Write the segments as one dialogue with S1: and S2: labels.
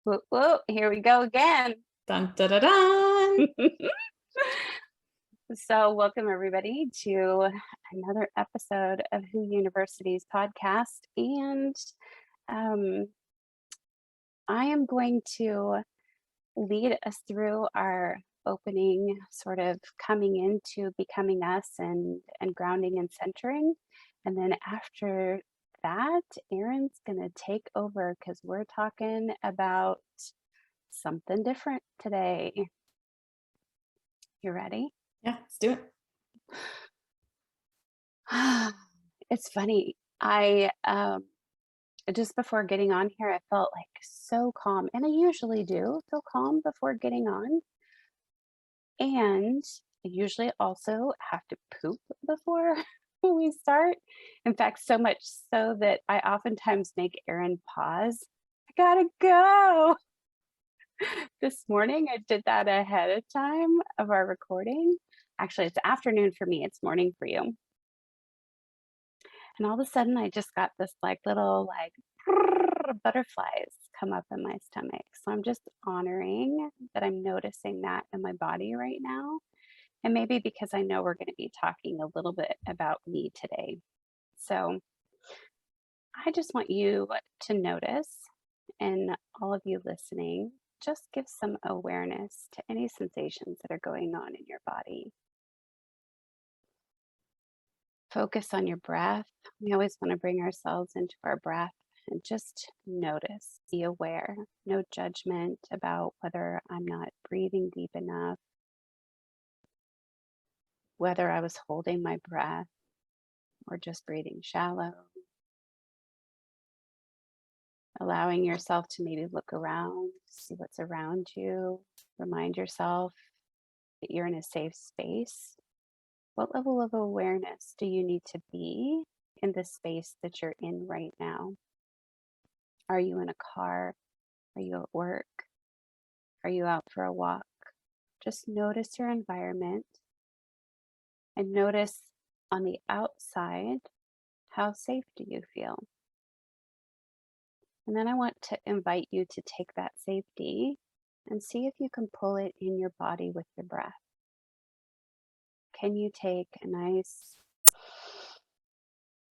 S1: Whoop, whoop, here we go again.
S2: Dun, da, da, dun.
S1: So, welcome everybody to another episode of Who University's podcast. And um, I am going to lead us through our opening, sort of coming into becoming us and grounding and centering. And then after that, Erin's going to take over because we're talking about something different today. You ready?
S2: Yeah, let's do it.
S1: It's funny. I just before getting on here, I felt like so calm, and I usually do feel calm before getting on. And I usually also have to poop before we start. In fact, so much so that I oftentimes make Erin pause. I gotta go. This morning, I did that ahead of time of our recording. Actually, it's afternoon for me, it's morning for you. And all of a sudden, I just got this like little like butterflies come up in my stomach. So I'm just honoring that I'm noticing that in my body right now. And maybe because I know we're going to be talking a little bit about me today. So I just want you to notice, and all of you listening, just give some awareness to any sensations that are going on in your body. Focus on your breath. We always want to bring ourselves into our breath and just notice, be aware, no judgment about whether I'm not breathing deep enough, whether I was holding my breath or just breathing shallow. Allowing yourself to maybe look around, see what's around you, remind yourself that you're in a safe space. What level of awareness do you need to be in the space that you're in right now? Are you in a car? Are you at work? Are you out for a walk? Just notice your environment and notice on the outside, how safe do you feel? And then I want to invite you to take that safety and see if you can pull it in your body with your breath. Can you take a nice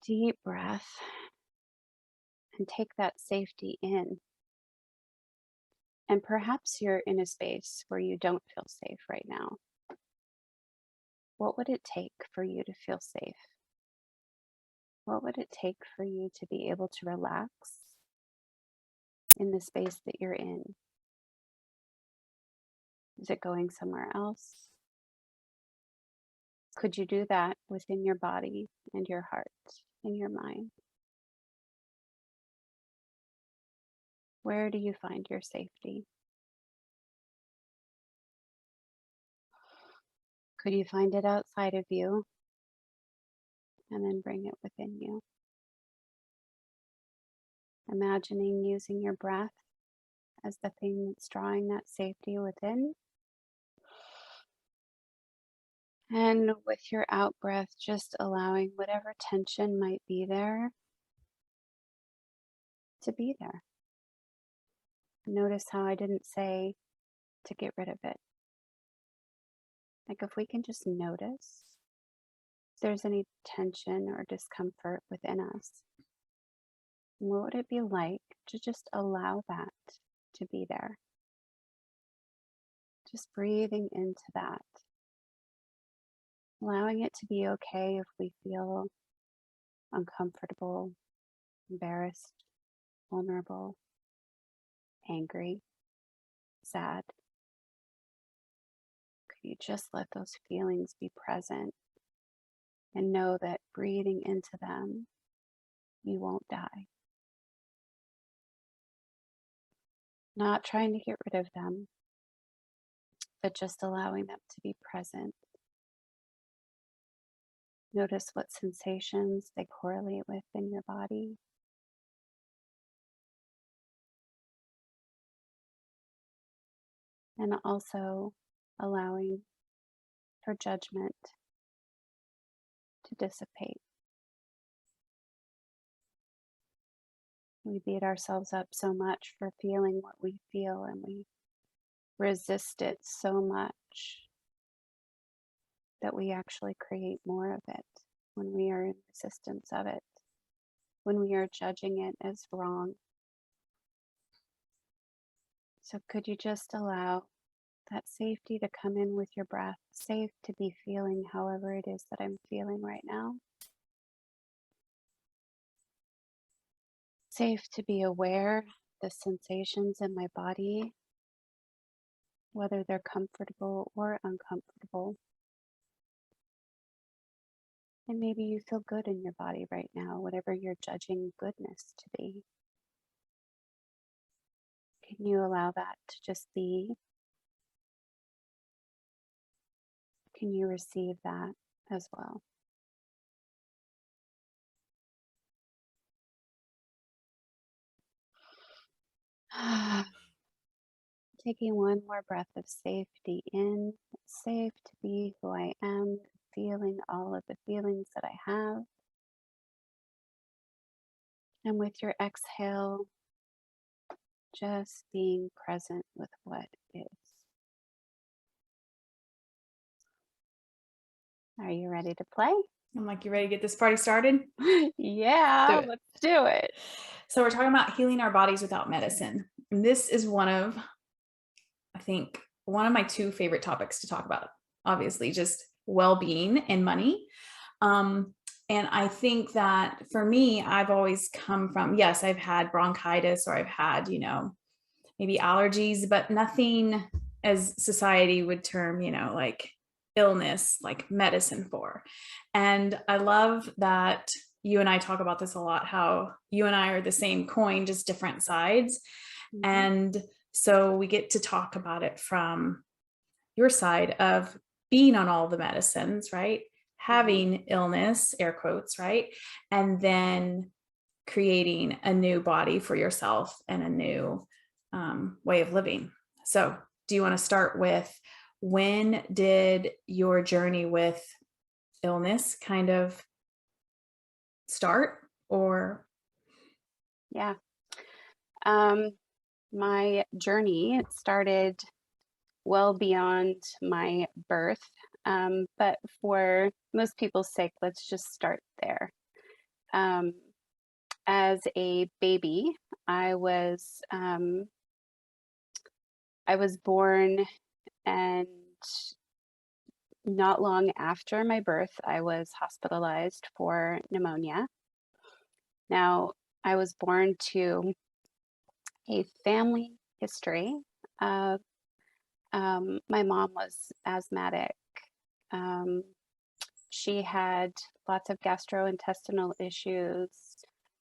S1: deep breath and take that safety in? And perhaps you're in a space where you don't feel safe right now. What would it take for you to feel safe? What would it take for you to be able to relax in the space that you're in? Is it going somewhere else? Could you do that within your body and your heart and your mind? Where do you find your safety? Could you find it outside of you and then bring it within you? Imagining using your breath as the thing that's drawing that safety within. And with your out breath, just allowing whatever tension might be there to be there. Notice how I didn't say to get rid of it. Like if we can just notice if there's any tension or discomfort within us, what would it be like to just allow that to be there? Just breathing into that. Allowing it to be okay if we feel uncomfortable, embarrassed, vulnerable, angry, sad. Could you just let those feelings be present and know that breathing into them, you won't die. Not trying to get rid of them, but just allowing them to be present. Notice what sensations they correlate with in your body. And also allowing for judgment to dissipate. We beat ourselves up so much for feeling what we feel, and we resist it so much that we actually create more of it when we are in resistance of it, when we are judging it as wrong. So, could you just allow that safety to come in with your breath? Safe to be feeling however it is that I'm feeling right now. Safe to be aware the sensations in my body, whether they're comfortable or uncomfortable. And maybe you feel good in your body right now, whatever you're judging goodness to be. Can you allow that to just be? Can you receive that as well? Taking one more breath of safety in. It's safe to be who I am, feeling all of the feelings that I have. And with your exhale, just being present with what is. Are you ready to play?
S2: I'm like, you ready to get this party started?
S1: Yeah,
S2: Do it.
S1: let's do it.
S2: So we're talking about healing our bodies without medicine. And this is one of, I think, one of my two favorite topics to talk about. Obviously, just well-being and money. And I think that for me, I've always come from, yes, I've had bronchitis or I've had, maybe allergies, but nothing as society would term, like illness, like medicine for. And I love that you and I talk about this a lot, how you and I are the same coin, just different sides.
S1: Mhm.
S2: And so we get to talk about it from your side of being on all the medicines, right?
S1: Mhm.
S2: Having illness, air quotes, right? And then creating a new body for yourself and a new way of living. So, do you want to start with when did your journey with illness kind of start? Or,
S1: Yeah. Um, my journey, it started well beyond my birth. But for most people's sake, let's just start there. Um, as a baby, I was um, I was born, and not long after my birth, I was hospitalized for pneumonia. Now, I was born to a family history of my mom was asthmatic. Um, she had lots of gastrointestinal issues.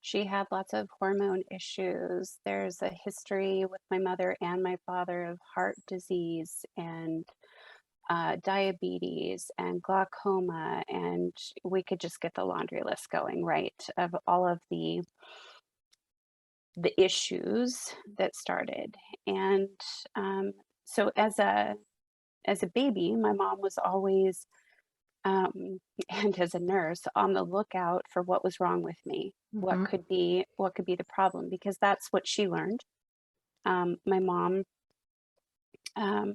S1: She had lots of hormone issues. There's a history with my mother and my father of heart disease and diabetes and glaucoma, and we could just get the laundry list going, right? Of all of the issues that started. And um, so as a baby, my mom was always and as a nurse on the lookout for what was wrong with me,
S2: mhm,
S1: what could be the problem, because that's what she learned. My mom um,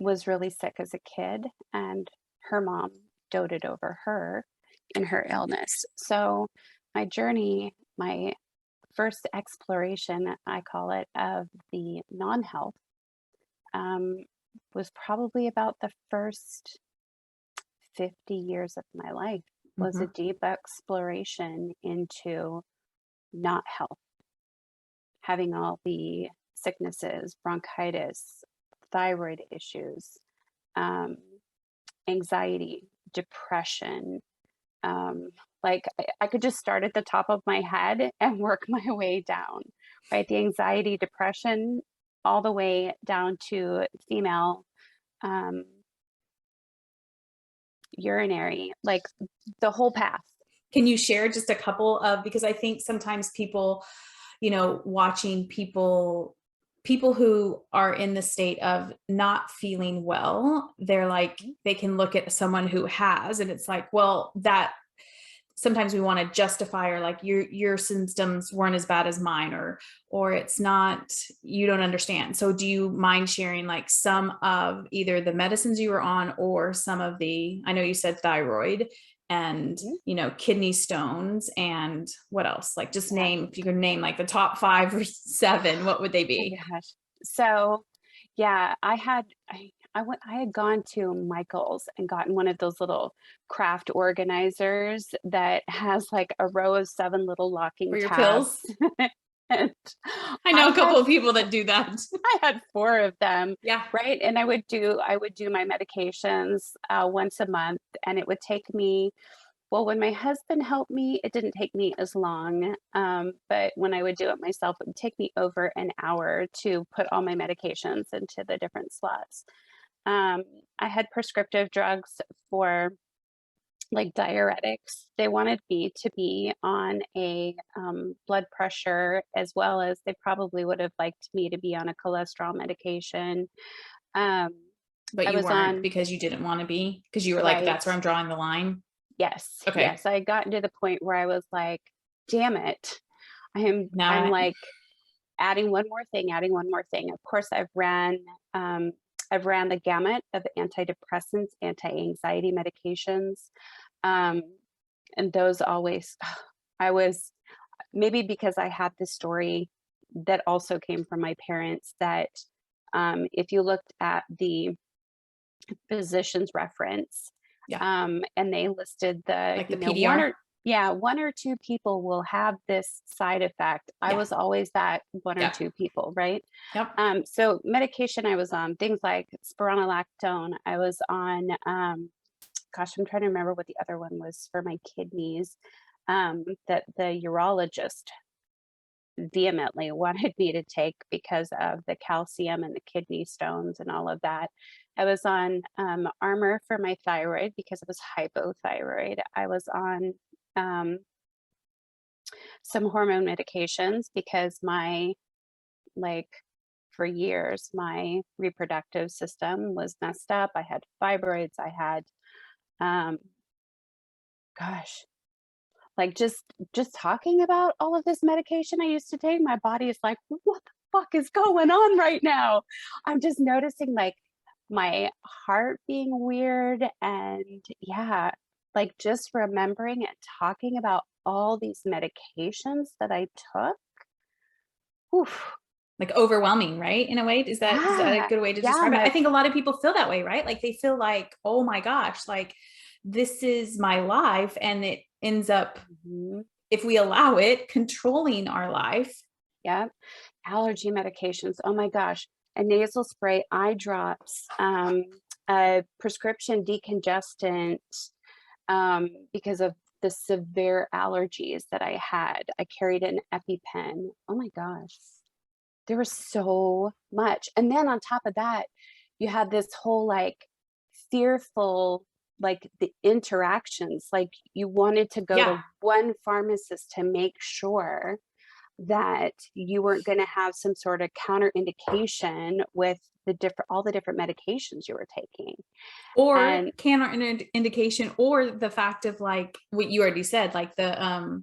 S1: was really sick as a kid, and her mom doted over her in her illness. So my journey, my first exploration, I call it, of the non-health, um, was probably about the first 50 years of my life, was a
S2: mhm,
S1: deep exploration into not health, having all the sicknesses, bronchitis, thyroid issues, um, anxiety, depression. Um, like I could just start at the top of my head and work my way down, right? The anxiety, depression, all the way down to female um, urinary, like the whole path.
S2: can you share just a couple of, because I think sometimes people, watching people who are in the state of not feeling well, they're like, they can look at someone who has, and it's like, well, that sometimes we want to justify, or like your symptoms weren't as bad as mine, or it's not, you don't understand. So do you mind sharing like some of either the medicines you were on, or some of the, I know you said thyroid and,
S1: Mhm.
S2: kidney stones, and what else? Like just
S1: Yeah.
S2: name, if you could name like the top 5 or 7, what would they
S1: Oh
S2: be?
S1: my gosh. So, yeah, I had gone to Michael's and gotten one of those little craft organizers that has like a row of 7 little locking
S2: For your pills?
S1: tabs. And
S2: I
S1: I
S2: know a
S1: had
S2: couple of people that do that.
S1: I had 4 of them,
S2: Yeah.
S1: right? And I would do my medications, once a month, and it would take me, well, when my husband helped me, it didn't take me as long, but when I would do it myself, it would take me over an hour to put all my medications into the different slots. Um, I had prescriptive drugs for like diuretics. They wanted me to be on a blood pressure, as well as they probably would have liked me to be on a cholesterol medication. Um,
S2: But
S1: I
S2: you
S1: was
S2: weren't,
S1: on,
S2: because you didn't want to be, because you were like,
S1: right.
S2: that's where I'm drawing the line.
S1: Yes,
S2: Okay.
S1: yes. I had gotten to the point where I was like, damn it.
S2: Now
S1: I'm
S2: I,
S1: like adding one more thing, adding one more thing. Of course, um, I've ran the gamut of antidepressants, anti-anxiety medications. Um, and those always, I was, maybe because I had this story that also came from my parents, that if you looked at the physician's reference,
S2: yeah,
S1: and they listed the,
S2: like the
S1: one
S2: PDR.
S1: or, yeah, 1 or 2 people will have this side effect. I
S2: Yeah.
S1: was always that one or
S2: Yeah.
S1: 2 people, right?
S2: Yep.
S1: So medication I was on, things like spironolactone. I was on, gosh, I'm trying to remember what the other one was for my kidneys, that the urologist vehemently wanted me to take because of the calcium and the kidney stones and all of that. I was on Armor for my thyroid because it was hypothyroid. I was on um, some hormone medications because like, for years, my reproductive system was messed up. I had fibroids. I had, um, gosh, like, just talking about all of this medication I used to take, my body is like, "What the fuck is going on right now?" I'm just noticing, like, my heart being weird, and yeah, like, just remembering and talking about all these medications that I took. Oof.
S2: Like overwhelming, right? In a way, is that a
S1: Yeah.
S2: good way to
S1: Yeah,
S2: describe it? I
S1: my
S2: think a lot of people feel that way, right? Like they feel like, oh my gosh, like this is my life. And it ends up,
S1: mhm,
S2: if we allow it, controlling our life.
S1: yep. Allergy medications, oh my gosh, a nasal spray, eye drops, a prescription decongestant, because of the severe allergies that I had. I carried an EpiPen. Oh my gosh, there was so much. And then on top of that, you had this whole like fearful, like the interactions, like you wanted to go
S2: Yeah.
S1: to one pharmacist to make sure that you weren't going to have some sort of counter indication with all the different medications you were taking.
S2: Or
S1: And
S2: counter indication, or the fact of like what you already said, like the,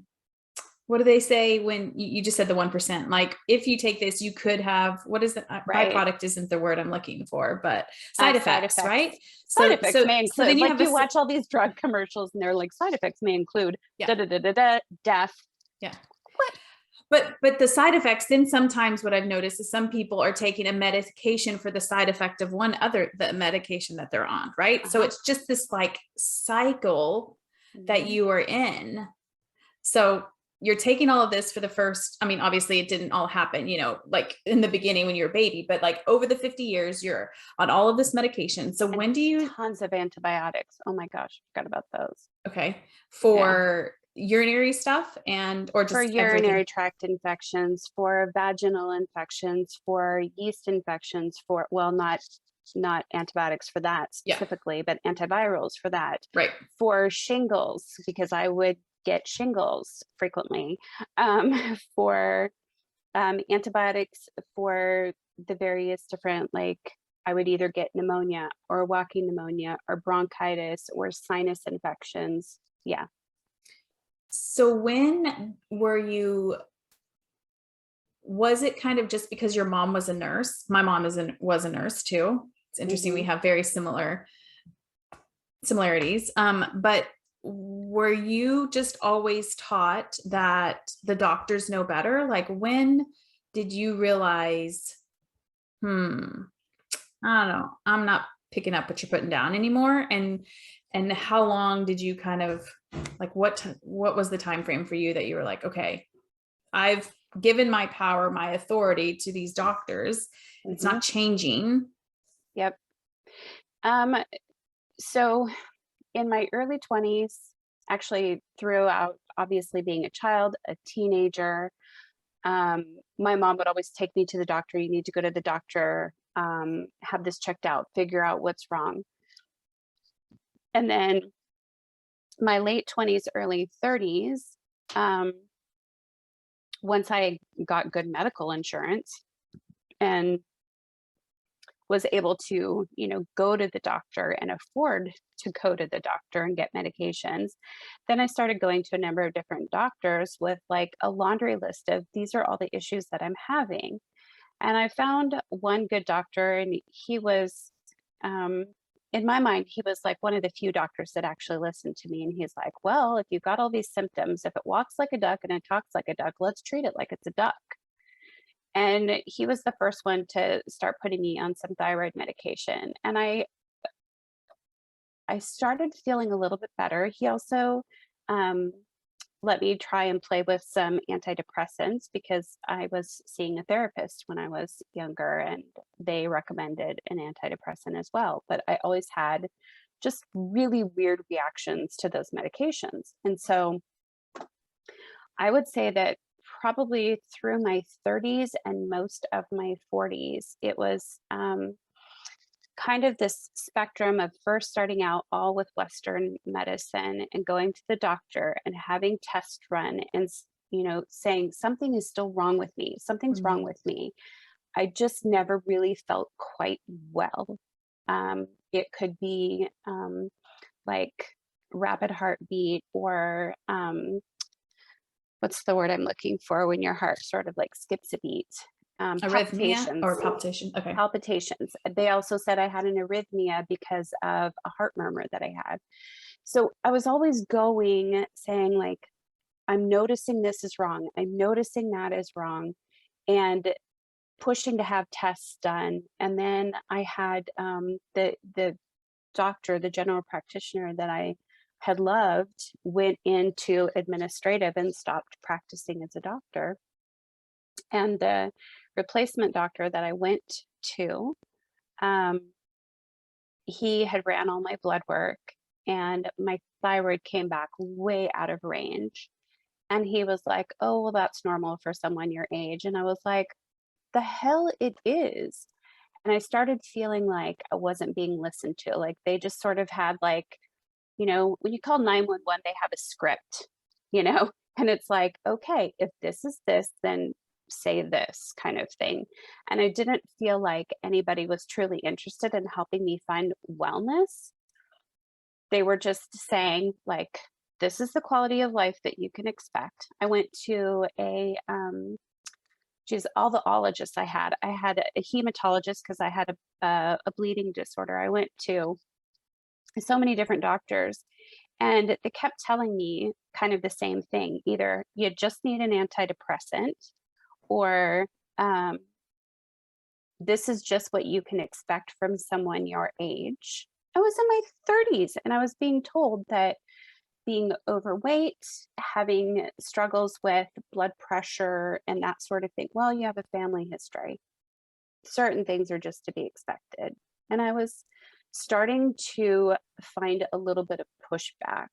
S2: what do they say when you just said the 1%? Like if you take this, you could have, what is the
S1: right,
S2: byproduct isn't the word I'm looking for, but side
S1: side
S2: effects,
S1: effects.
S2: right?
S1: Side
S2: So,
S1: effects
S2: so,
S1: may
S2: so then
S1: include,
S2: you
S1: like,
S2: have a,
S1: you watch all these drug commercials and they're like, side effects may include
S2: yeah,
S1: da da da da da death.
S2: yeah.
S1: What?
S2: But the side effects, then sometimes what I've noticed is some people are taking a medication for the side effect of the medication that they're on, right? So
S1: Uh-huh.
S2: it's just this like cycle that
S1: Mhm.
S2: you are in. So you're taking all of this for the first, I mean, obviously it didn't all happen, like in the beginning when you're a baby, but like over the 50 years, you're on all of this medication. So
S1: And
S2: when do you,
S1: tons of antibiotics. Oh my gosh, forgot about those.
S2: okay,
S1: Yeah.
S2: for urinary stuff or
S1: For
S2: just everything?
S1: urinary tract infections, for vaginal infections, for yeast infections, for, well, not antibiotics for that
S2: Yeah,
S1: specifically, but antivirals for that,
S2: right.
S1: for shingles, because I would get shingles frequently, for antibiotics for the various different, like, I would either get pneumonia or walking pneumonia or bronchitis or sinus infections. Yeah.
S2: So when were you was it kind of just because your mom was a nurse? My mom was a nurse too. It's interesting. We
S1: Hmm.
S2: have very similarities. But were you just always taught that the doctors know better? Like when did you realize, hmm, I don't know, I'm not picking up what you're putting down anymore? And how long did you kind of like what was the time frame for you that you were like, okay, I've given my power, my authority to these doctors. It's
S1: Hmm.
S2: not changing.
S1: Yep. Um, so in my early 20s, actually throughout obviously being a child, a teenager, my mom would always take me to the doctor. You need to go to the doctor, have this checked out, figure out what's wrong. And then my late 20s, early 30s, um, once I got good medical insurance and was able to, go to the doctor and afford to go to the doctor and get medications, then I started going to a number of different doctors with like a laundry list of these are all the issues that I'm having. And I found one good doctor, and he was, um, in my mind, he was like one of the few doctors that actually listened to me. And he's like, well, if you've got all these symptoms, if it walks like a duck and it talks like a duck, let's treat it like it's a duck. And he was the first one to start putting me on some thyroid medication. And I started feeling a little bit better. He also um, let me try and play with some antidepressants because I was seeing a therapist when I was younger and they recommended an antidepressant as well. But I always had just really weird reactions to those medications. And so I would say that probably through my 30s and most of my 40s, it was kind of this spectrum of first starting out all with Western medicine and going to the doctor and having tests run and, saying something is still wrong with me. Something's wrong
S2: Mhm.
S1: with me. I just never really felt quite well. It could be like rapid heartbeat or what's the word I'm looking for when your heart sort of like skips a beat?
S2: Arrhythmia
S1: Palpitations.
S2: or palpitation. Okay.
S1: Palpitations. They also said I had an arrhythmia because of a heart murmur that I had. So I was always going saying, like, I'm noticing this is wrong. I'm noticing that is wrong. And pushing to have tests done. And then I had the doctor, the general practitioner that I had loved, went into administrative and stopped practicing as a doctor. And the replacement doctor that I went to, um, he had ran all my blood work and my thyroid came back way out of range. And he was like, oh, well, that's normal for someone your age. And I was like, the hell it is. And I started feeling like I wasn't being listened to. Like they just sort of had like, when you call 911, they have a script, you know, and it's like, okay, if this is this, then say this kind of thing. And I didn't feel like anybody was truly interested in helping me find wellness. They were just saying, like, this is the quality of life that you can expect. I went to geez, all the ologists I had a hematologist because I had a bleeding disorder. I went to so many different doctors and they kept telling me kind of the same thing. Either you just need an antidepressant or um, this is just what you can expect from someone your age. I was in my 30s and I was being told that being overweight, having struggles with blood pressure and that sort of thing, well, you have a family history. Certain things are just to be expected. And I was starting to find a little bit of pushback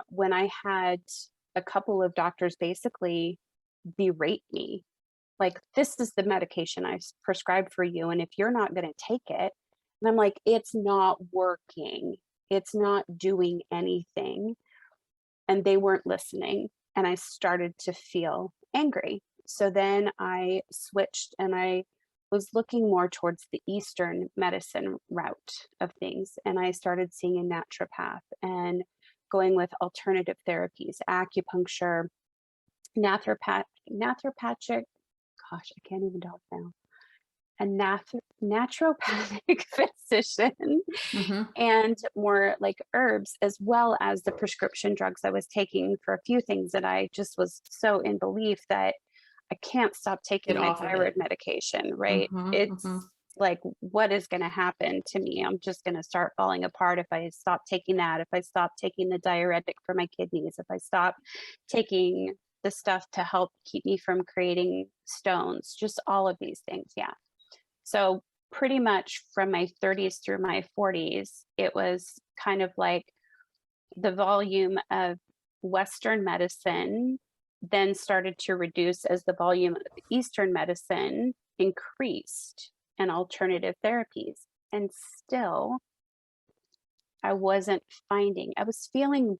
S1: when I had a couple of doctors basically berate me like, this is the medication prescribed for you. And if you're not going to take it, and I'm like, it's not working, it's not doing anything. And they weren't listening. And I started to feel angry. So then I switched and I was looking more towards the Eastern medicine route of things. And I started seeing a naturopath and going with alternative therapies, acupuncture, naturopathic, gosh, I can't even talk now, a naturopathic physician,
S2: Mhm.
S1: and more like herbs, as well as the prescription drugs I was taking for a few things that I just was so in belief that I can't stop
S2: Get
S1: taking my
S2: off of
S1: thyroid
S2: it.
S1: medication, right?
S2: Mhm,
S1: It's
S2: mhm.
S1: like, what is going to happen to me? I'm just going to start falling apart if I stop taking that, if I stop taking the diuretic for my kidneys, if I stop taking the stuff to help keep me from creating stones, just all of these things. Yeah. So pretty much from my 30s through my 40s, it was kind of like the volume of Western medicine then started to reduce as the volume of Eastern medicine increased and alternative therapies. And still, I wasn't I was feeling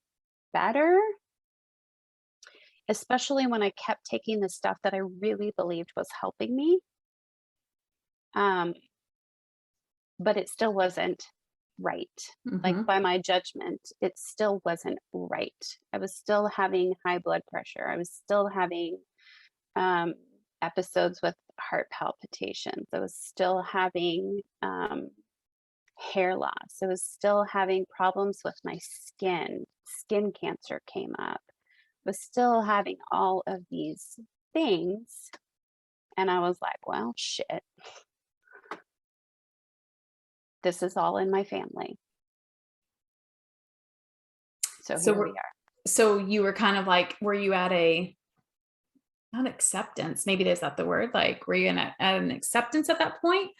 S1: better, especially when I kept taking the stuff that I really believed was helping me. Um, but it still wasn't right. Like
S2: Mhm.
S1: by my judgment, it still wasn't right. I was still having high blood pressure. I was still having um, episodes with heart palpitations. I was still having hair loss. I was still having problems with my skin. Skin cancer came up. I was still having all of these things. And I was like, well, shit, this is all in my family. So
S2: So
S1: here
S2: we're
S1: we are.
S2: so you were kind of like, were you at a not acceptance, maybe is that the word? Like, were you at an acceptance at that point?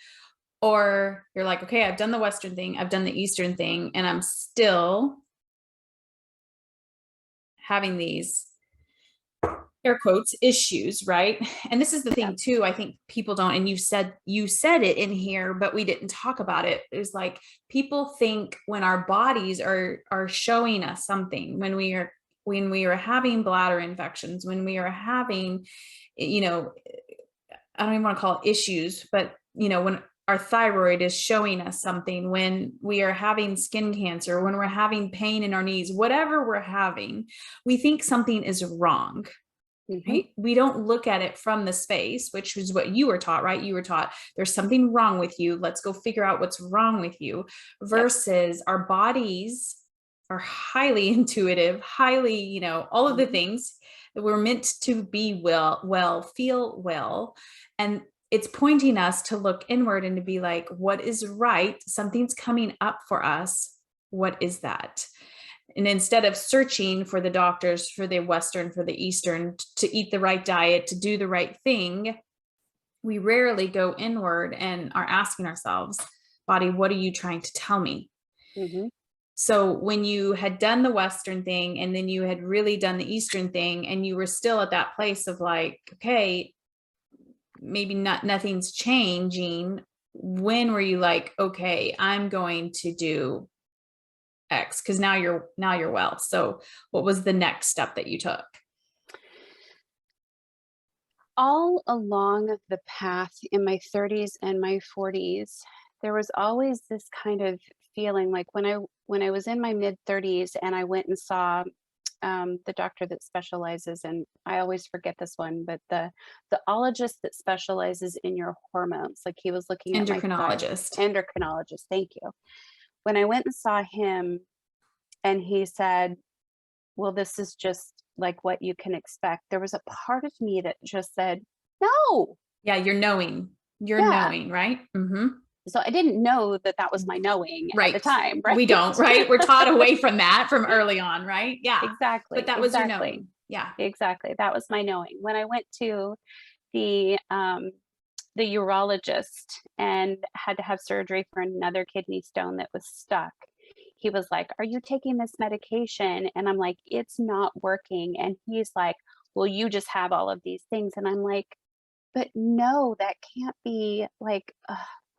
S2: Or you're like, okay, I've done the Western thing, I've done the Eastern thing, and I'm still having these air quotes issues, right? And this is the
S1: Yeah.
S2: thing too, I think people don't, and you said it in here, but we didn't talk about it. Is like people think when our bodies are showing us something, when we are having bladder infections, when we are having, you know, I don't even want to call it issues, but when our thyroid is showing us something, when we are having skin cancer, when we're having pain in our knees, whatever we're having, we think something is wrong.
S1: Hmm.
S2: Right? We don't look at it from the space, which is what you were taught, right? You were taught there's something wrong with you. Let's go figure out what's wrong with you.
S1: Yep.
S2: Versus our bodies are highly intuitive, highly, all of the
S1: Hmm.
S2: things that we're meant to be well, feel well. And it's pointing us to look inward and to be like, what is right? Something's coming up for us. What is that? And instead of searching for the doctors, for the Western, for the Eastern, to eat the right diet, to do the right thing, we rarely go inward and are asking ourselves, body, what are you trying to tell me?
S1: Hmm.
S2: So when you had done the Western thing and then you had really done the Eastern thing and you were still at that place of like, okay, maybe nothing's changing. When were you like, okay, I'm going to do X? Because now you're well. So what was the next step that you took?
S1: All along the path in my 30s and my 40s, there was always this kind of feeling like when I was in my mid 30s and I went and saw the doctor that specializes, and I always forget this one, but the ologist that specializes in your hormones. Like he was looking at my thyroid.
S2: Endocrinologist.
S1: Endocrinologist. Thank you. When I went and saw him, and he said, well, this is just like what you can expect. There was a part of me that just said, no.
S2: Yeah, you're knowing. You're
S1: Yeah.
S2: knowing, right? Mm-hmm.
S1: So I didn't know that that was my knowing at the
S2: Right.
S1: time, right?
S2: We don't, right? We're taught away from that from early on, right? Yeah. But
S1: Exactly.
S2: that was your
S1: Exactly.
S2: knowing. Yeah.
S1: Exactly. That was my knowing. When I went to the um the urologist and had to have surgery for another kidney stone that was stuck. He was like, "Are you taking this medication?" And I'm like, "It's not working." And he's like, "Well, you just have all of these things." And I'm like, "But no, that can't be like."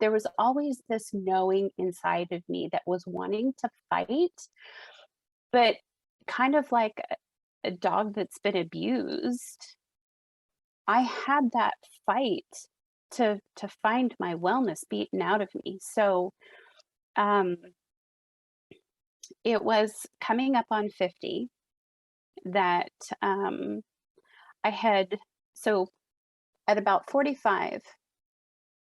S1: There was always this knowing inside of me that was wanting to fight, but kind of like a dog that's been abused. I had that fight to find my wellness beaten out of me. So, um, it was coming up on 50 that I had, so at about 45,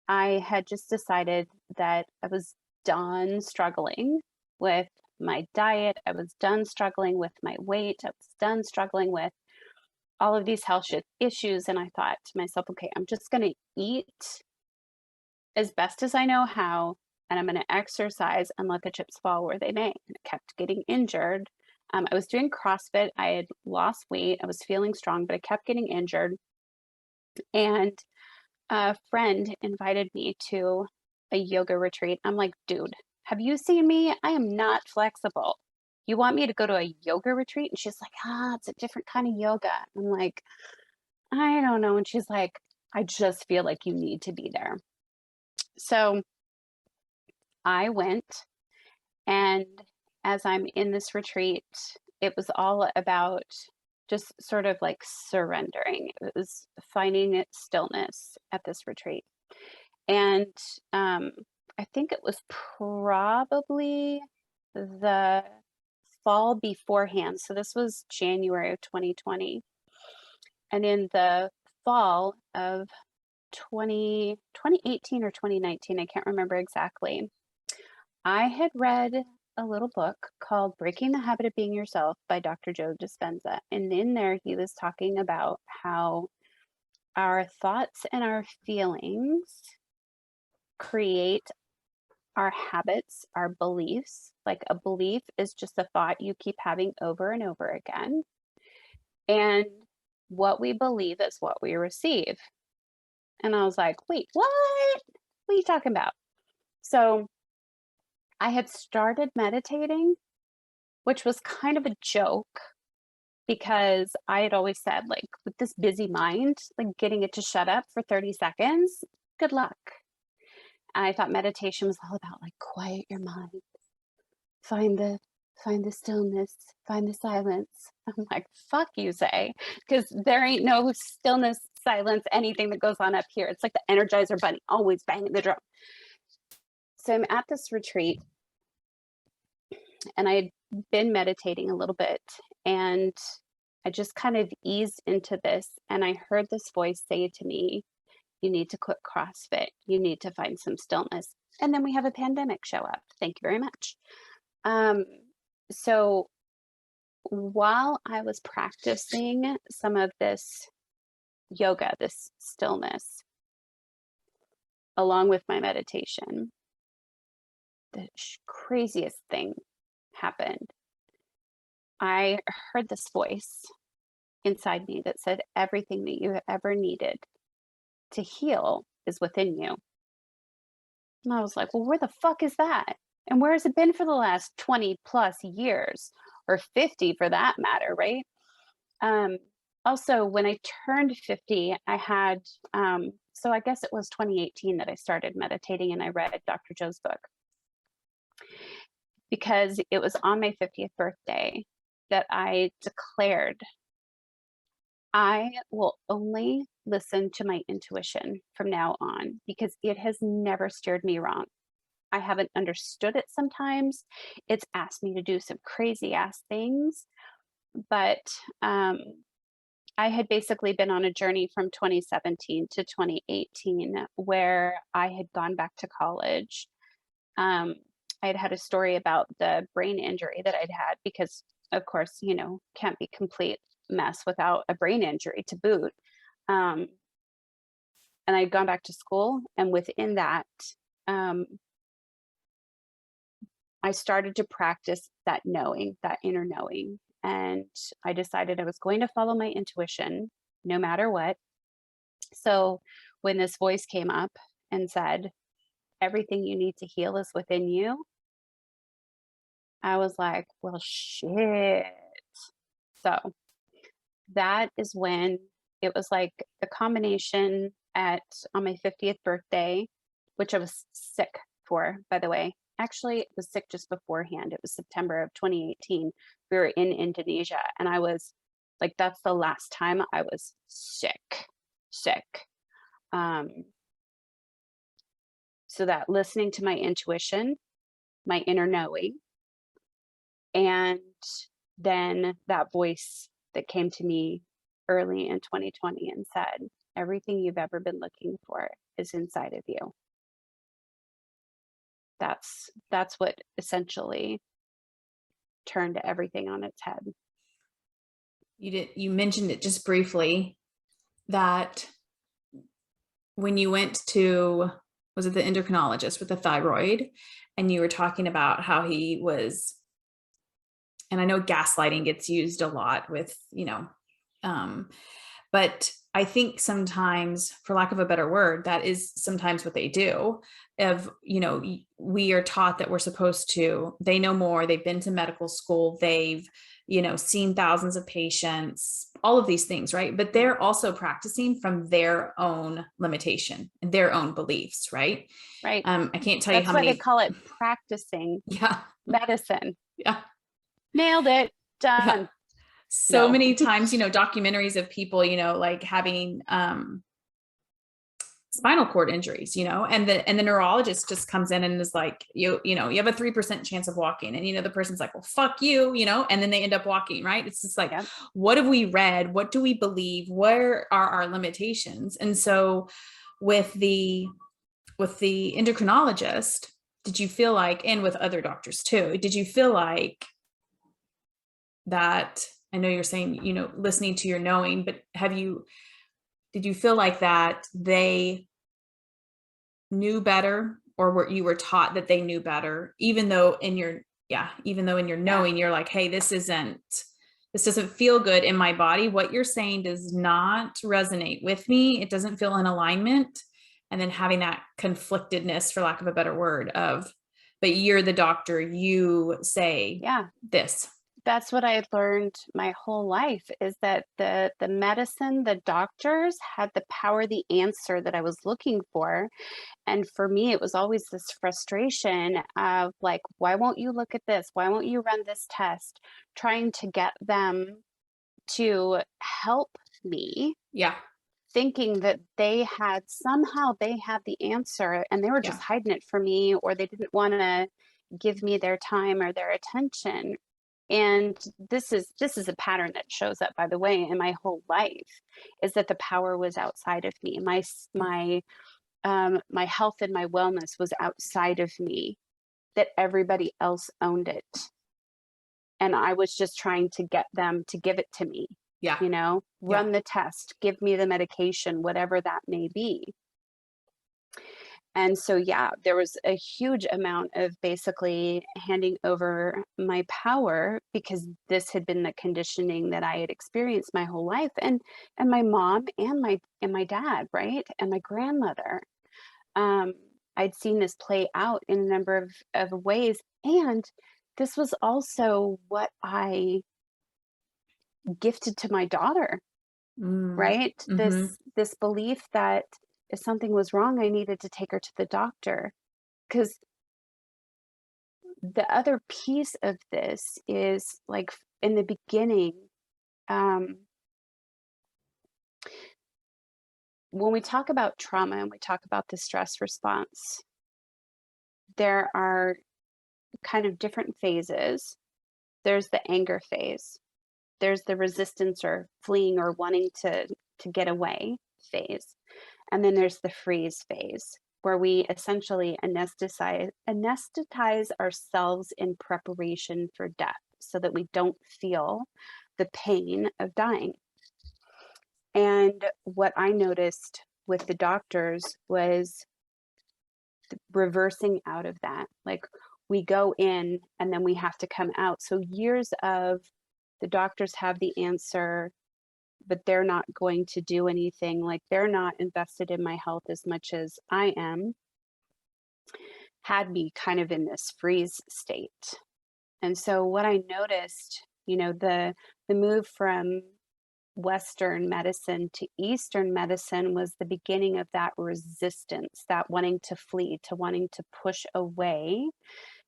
S1: I had just decided that I was done struggling with my diet. I was done struggling with my weight. I was done struggling with all of these health issues. And I thought to myself, okay, I'm just going to eat as best as I know how, and I'm going to exercise and let the chips fall where they may. And I kept getting injured. I was doing CrossFit. I had lost weight. I was feeling strong, but I kept getting injured. And a friend invited me to a yoga retreat. I'm like, dude, have you seen me? I am not flexible. You want me to go to a yoga retreat? And she's like, it's a different kind of yoga. I'm like, I don't know. And she's like, I just feel like you need to be there. So I went, and as I'm in this retreat, it was all about just sort of like surrendering. It was finding stillness at this retreat. And I think it was probably the fall beforehand. So this was January of 2020. And in the fall of 2018 or 2019, I can't remember exactly, I had read a little book called Breaking the Habit of Being Yourself by Dr. Joe Dispenza. And in there, he was talking about how our thoughts and our feelings create our habits, our beliefs. Like a belief is just a thought you keep having over and over again. And what we believe is what we receive. And I was like, wait, what? What are you talking about? So I had started meditating, which was kind of a joke because I had always said, like, with this busy mind, like getting it to shut up for 30 seconds, good luck. And I thought meditation was all about like quiet your mind, find the find the stillness, find the silence. I'm like, fuck you say, because there ain't no stillness, silence, anything that goes on up here. It's like the Energizer Bunny, always banging the drum. So I'm at this retreat, and I had been meditating a little bit, and I just kind of eased into this, and I heard this voice say to me, you need to quit CrossFit. You need to find some stillness. And then we have a pandemic show up. Thank you very much. Um, so while I was practicing some of this yoga, this stillness, along with my meditation, the craziest thing happened. I heard this voice inside me that said, everything that you ever needed to heal is within you. And I was like, well, where the fuck is that? And where has it been for the last 20 plus years, or 50 for that matter, right? Um, Also, when I turned 50, I had, so I guess it was 2018 that I started meditating, and I read Dr. Joe's book because it was on my 50th birthday that I declared I will only listen to my intuition from now on because it has never steered me wrong. I haven't understood it sometimes. It's asked me to do some crazy ass things, but um, I had basically been on a journey from 2017 to 2018 where I had gone back to college. Um, I had had a story about the brain injury that I'd had because, of course, can't be complete mess without a brain injury to boot. Um, and I'd gone back to school, and within that, um, I started to practice that knowing, that inner knowing. And I decided I was going to follow my intuition no matter what. So when this voice came up and said, everything you need to heal is within you, I was like, well, shit. So that is when it was like the combination on my 50th birthday, which I was sick for, by the way. Actually, I was sick just beforehand. It was September of 2018. We were in Indonesia, and I was like, that's the last time I was sick. Um, so that listening to my intuition, my inner knowing, And then that voice that came to me early in 2020 and said, everything you've ever been looking for is inside of you. That's what essentially turned everything on its head.
S2: You mentioned it just briefly that when you went to, was it the endocrinologist with the thyroid, and you were talking about how he was, and I know gaslighting gets used a lot with, but I think sometimes, for lack of a better word, that is sometimes what they do. Of, we are taught that we're supposed to, they know more, they've been to medical school, they've, seen thousands of patients, all of these things, right? But they're also practicing from their own limitation and their own beliefs, right?
S1: Right.
S2: I can't tell you
S1: That's
S2: how
S1: why they
S2: many.
S1: call it practicing
S2: Yeah.
S1: medicine.
S2: Yeah.
S1: Nailed it.
S2: Yeah.
S1: Done.
S2: So
S1: No.
S2: many times, documentaries of people, like having spinal cord injuries, and the neurologist just comes in and is like, you have a 3% chance of walking. And, the person's like, well, fuck you, and then they end up walking, right? It's just like,
S1: Yep.
S2: what have we read? What do we believe? Where are our limitations? And so with the endocrinologist, did you feel like, and with other doctors too, did you feel like that? I know you're saying, listening to your knowing, but did you feel like that they knew better, or you were taught that they knew better, even though in your knowing, you're like, hey, this doesn't feel good in my body. What you're saying does not resonate with me. It doesn't feel in alignment. And then having that conflictedness, for lack of a better word, but you're the doctor, you say this.
S1: That's what I had learned my whole life, is that the medicine, the doctors had the power, the answer that I was looking for. And for me, it was always this frustration of like, why won't you look at this? Why won't you run this test? Trying to get them to help me.
S2: Yeah.
S1: Thinking that they had the answer, and they were just hiding it from me, or they didn't want to give me their time or their attention. And this is a pattern that shows up, by the way, in my whole life, is that the power was outside of me. My health and my wellness was outside of me, that everybody else owned it. And I was just trying to get them to give it to me.
S2: Yeah.
S1: Run the test, give me the medication, whatever that may be. And so, there was a huge amount of basically handing over my power, because this had been the conditioning that I had experienced my whole life, and my mom and my dad, right, and my grandmother. I'd seen this play out in a number of ways, and this was also what I gifted to my daughter, right?
S2: Mm-hmm.
S1: This belief that if something was wrong, I needed to take her to the doctor. Because the other piece of this is, like, in the beginning, when we talk about trauma and we talk about the stress response, there are kind of different phases. There's the anger phase. There's the resistance or fleeing or wanting to get away phase. And then there's the freeze phase, where we essentially anesthetize ourselves in preparation for death, so that we don't feel the pain of dying. And what I noticed with the doctors was reversing out of that. Like, we go in and then we have to come out. So years of the doctors have the answer, but they're not going to do anything. Like, they're not invested in my health as much as I am, had me kind of in this freeze state. And so what I noticed, the move from Western medicine to Eastern medicine was the beginning of that resistance, that wanting to flee, to wanting to push away,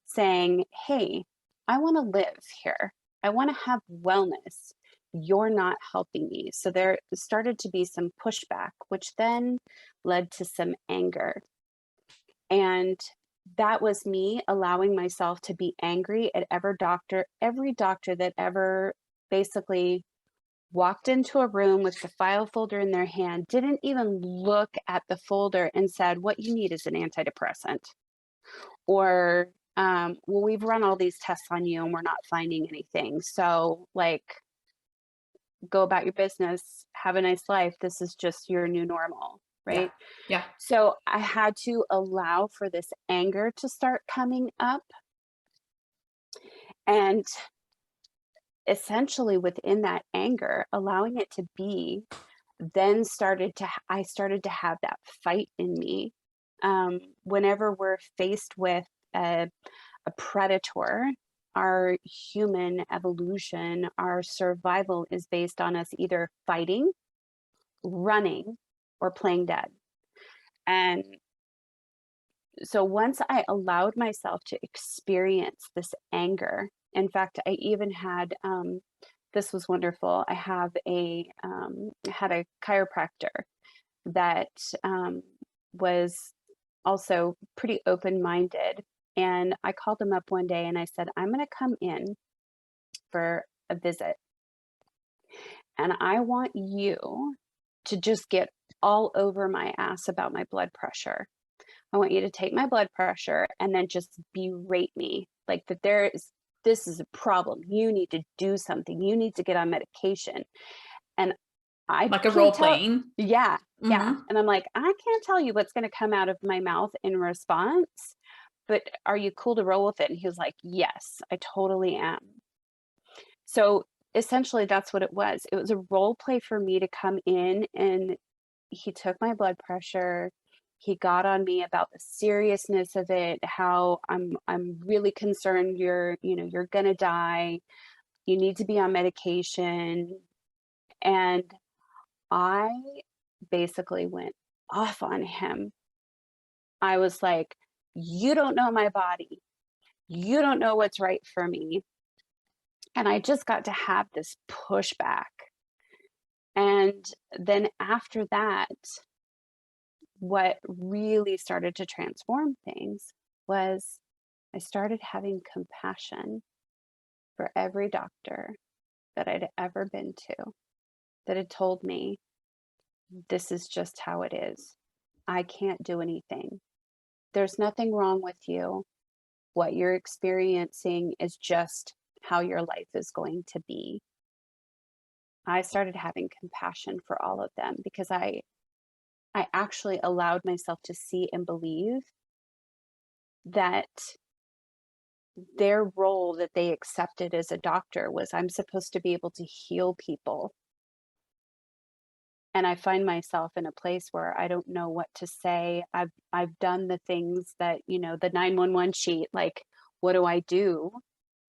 S1: saying, hey, I want to live here. I want to have wellness. You're not helping me. So there started to be some pushback, which then led to some anger. And that was me allowing myself to be angry at every doctor that ever basically walked into a room with the file folder in their hand, didn't even look at the folder and said, what you need is an antidepressant. Or, well, we've run all these tests on you and we're not finding anything. So, like, go about your business, have a nice life. This is just your new normal,
S2: Yeah.
S1: right?
S2: Yeah.
S1: So I had to allow for this anger to start coming up. And essentially within that anger, allowing it to be, then I started to have that fight in me. Whenever we're faced with a predator, our human evolution, our survival is based on us either fighting, running, or playing dead. And so once I allowed myself to experience this anger, in fact, I even had this was wonderful. I had a chiropractor that was also pretty open-minded. And I called him up one day and I said, I'm going to come in for a visit. And I want you to just get all over my ass about my blood pressure. I want you to take my blood pressure and then just berate me like that this is a problem. You need to do something. You need to get on medication. And I
S2: Like a role
S1: can't tell.
S2: playing.
S1: Yeah. Yeah.
S2: Mhm.
S1: And I'm like, I can't tell you what's going to come out of my mouth in response, but are you cool to roll with it? And he was like, yes, I totally am. So essentially that's what it was. It was a role play for me to come in, and he took my blood pressure. He got on me about the seriousness of it, how I'm really concerned you're gonna die. You need to be on medication. And I basically went off on him. I was like, you don't know my body. You don't know what's right for me. And I just got to have this pushback. And then after that, what really started to transform things was I started having compassion for every doctor that I'd ever been to that had told me, this is just how it is. I can't do anything. There's nothing wrong with you. What you're experiencing is just how your life is going to be. I started having compassion for all of them because I actually allowed myself to see and believe that their role that they accepted as a doctor was, I'm supposed to be able to heal people. And I find myself in a place where I don't know what to say. I've done the things that, the 911 sheet, like, what do I do?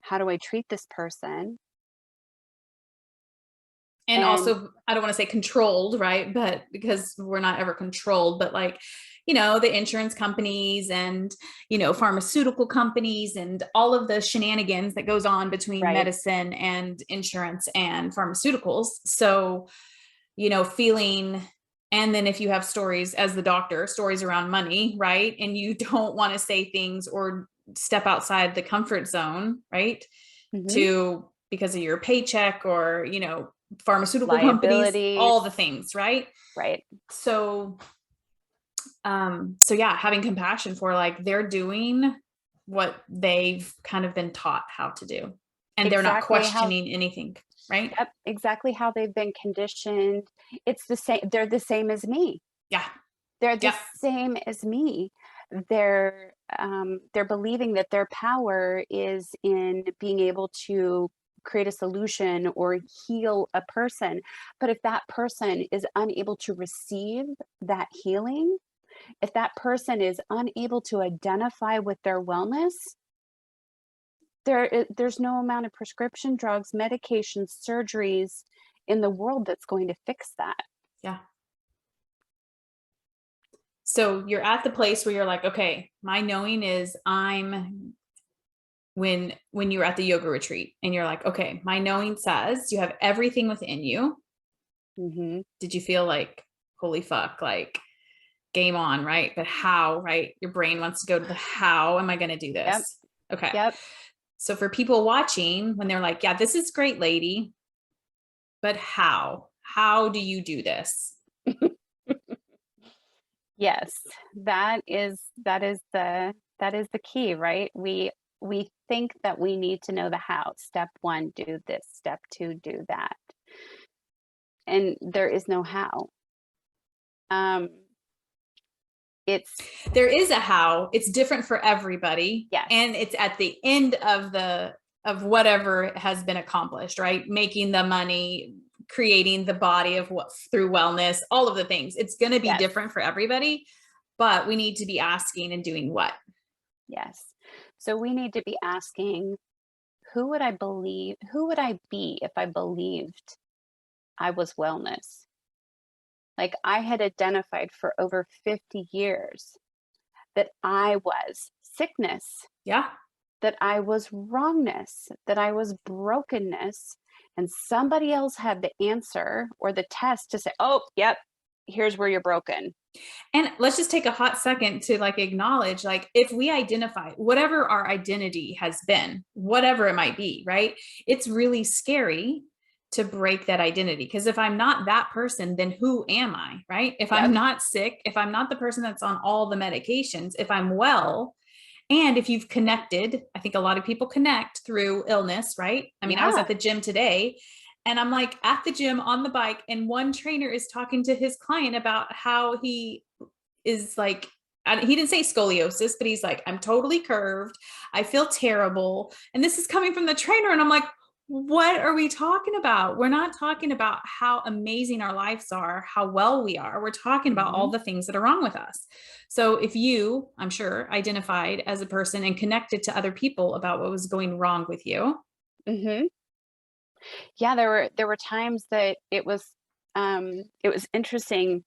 S1: How do I treat this person?
S2: And
S1: And
S2: also, I don't want to say controlled, right? But because we're not ever controlled, but like, the insurance companies and, pharmaceutical companies and all of the shenanigans that goes on between
S1: right.
S2: medicine and insurance and pharmaceuticals. So, feeling, and then if you have stories as the doctor, stories around money, right? And you don't want to say things or step outside the comfort zone, right?
S1: Hmm.
S2: Because of your paycheck or, pharmaceutical companies,
S1: Liabilities.
S2: all the things, right?
S1: Right.
S2: So yeah, having compassion for, like, they're doing what they've kind of been taught how to do, and they're not
S1: Exactly how
S2: questioning anything, right?
S1: Yep, exactly how they've been conditioned. It's the same. They're the same as me.
S2: Yeah.
S1: They're the
S2: Yeah.
S1: same as me. They're believing that their power is in being able to create a solution or heal a person. But if that person is unable to receive that healing, if that person is unable to identify with their wellness, there's no amount of prescription drugs, medications, surgeries in the world that's going to fix that.
S2: Yeah. So you're at the place where you're like, okay, my knowing is when you're at the yoga retreat and you're like, okay, my knowing says you have everything within you.
S1: Hmm.
S2: Did you feel like, holy fuck, like, game on, right? But how, right? Your brain wants to go to the how am I going to do
S1: Yep.
S2: this? Okay.
S1: Yep.
S2: So for people watching, when they're like, yeah, this is great, lady, but how? How do you do this?
S1: Yes, that is the key, right? We think that we need to know the how. Step 1, do this. Step 2, do that. And there is no how. Um, it's
S2: There is a how. It's different for everybody,
S1: yes,
S2: and it's at the end of whatever has been accomplished, right? Making the money, creating the body of what through wellness, all of the things. It's going to be
S1: yes,
S2: different for everybody, but we need to be asking and doing what?
S1: yes. So we need to be asking, who would I be if I believed I was wellness? Like I had identified for over 50 years that I was sickness,
S2: Yeah.
S1: that I was wrongness, that I was brokenness, and somebody else had the answer or the test to say, oh, yep, here's where you're broken.
S2: And let's just take a hot second to like acknowledge, like, if we identify whatever our identity has been, whatever it might be, right? It's really scary to break that identity. Because if I'm not that person, then who am I, right? If I'm
S1: Yep.
S2: not sick, if I'm not the person that's on all the medications, if I'm well, and if you've connected, I think a lot of people connect through illness, right? I mean, I was
S1: Yeah.
S2: at the gym today and I'm like at the gym on the bike, and one trainer is talking to his client about how he is like, he didn't say scoliosis, but he's like, I'm totally curved. I feel terrible. And this is coming from the trainer. And I'm like, what are we talking about? We're not talking about how amazing our lives are, how well we are. We're talking about all
S1: Hmm.
S2: the things that are wrong with us. So if you, I'm sure, identified as a person and connected to other people about what was going wrong with you.
S1: Hmm. Yeah, there were times that it was interesting.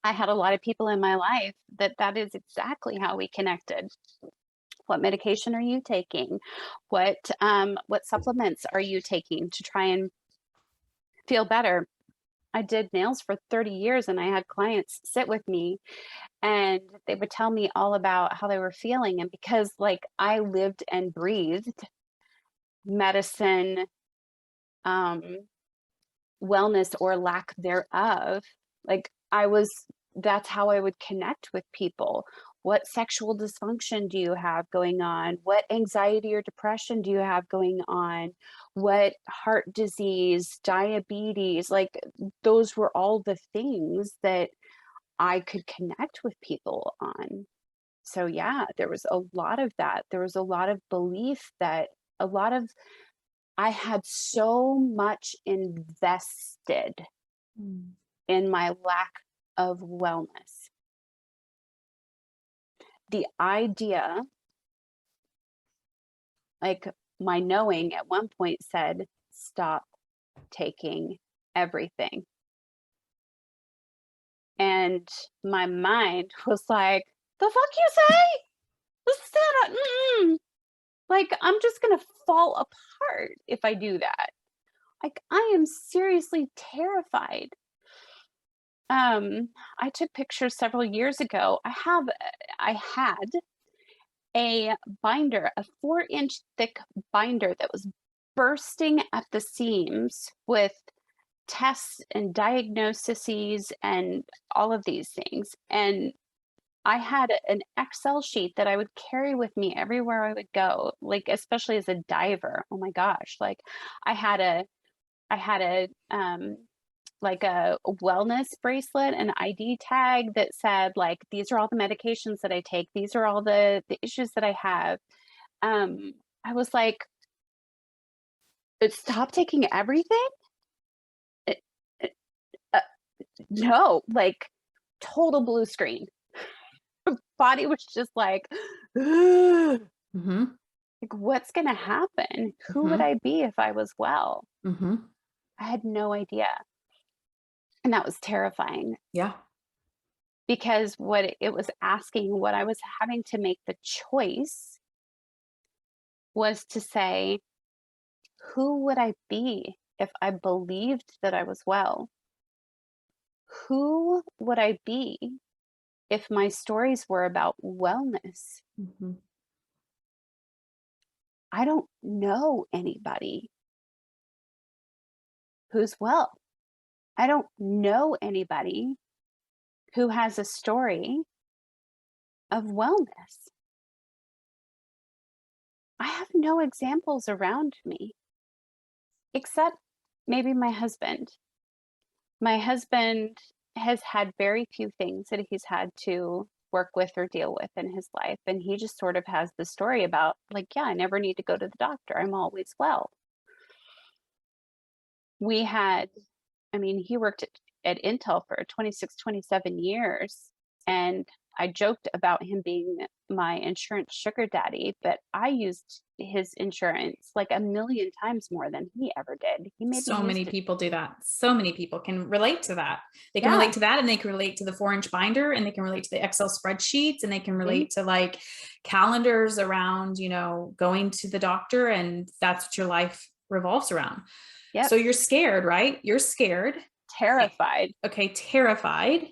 S1: I had a lot of people in my life that is exactly how we connected. What medication are you taking? What supplements are you taking to try and feel better? I did nails for 30 years and I had clients sit with me and they would tell me all about how they were feeling. And because like I lived and breathed medicine, um, wellness or lack thereof, like that's how I would connect with people. What sexual dysfunction do you have going on? What anxiety or depression do you have going on? What heart disease, diabetes, like those were all the things that I could connect with people on. So yeah, there was a lot of that. There was a lot of belief that a lot of I had so much invested
S2: Mm.
S1: in my lack of wellness. The idea, like my knowing at one point said, stop taking everything. And my mind was like, the fuck you say? This is not, like, I'm just going to fall apart if I do that. Like, I am seriously terrified. I took pictures several years ago. I had a binder, a 4-inch thick binder that was bursting at the seams with tests and diagnoses and all of these things. And I had an Excel sheet that I would carry with me everywhere I would go, like especially as a diver. Oh my gosh, like I had a I had a like a wellness bracelet, an ID tag that said like these are all the medications that I take. These are all the issues that I have. I was like, stop taking everything? Uh, uh, uh, no, like total blue screen. Body was just like, like
S2: Mm-hmm.
S1: what's gonna happen? Who would
S2: Mm-hmm.
S1: I be if I was well?
S2: Mm-hmm.
S1: I had no idea. And that was terrifying
S2: Yeah.
S1: because it was asking, what I was having to make the choice was to say, who would I be if I believed that I was well? Who would I be if my stories were about wellness.
S2: Mhm.
S1: I don't know anybody who's well. I don't know anybody who has a story of wellness. I have no examples around me except maybe my husband. My husband has had very few things that he's had to work with or deal with in his life. And he just sort of has the story about, like, yeah, I never need to go to the doctor. I'm always well. We had, I mean, he worked at Intel for 26, 27 years. And I joked about him being my insurance sugar daddy, but I used his insurance like a million times more than he ever did. He maybe
S2: So many
S1: used it.
S2: people do that. So many people can relate to that. They can relate
S1: Yeah.
S2: to that, and they can relate to the 4-inch binder, and they can relate to the Excel spreadsheets, and they can
S1: See?
S2: relate to like calendars around, going to the doctor, and that's what your life revolves around.
S1: Yep.
S2: So you're scared, right? You're scared.
S1: Terrified.
S2: Okay, terrified.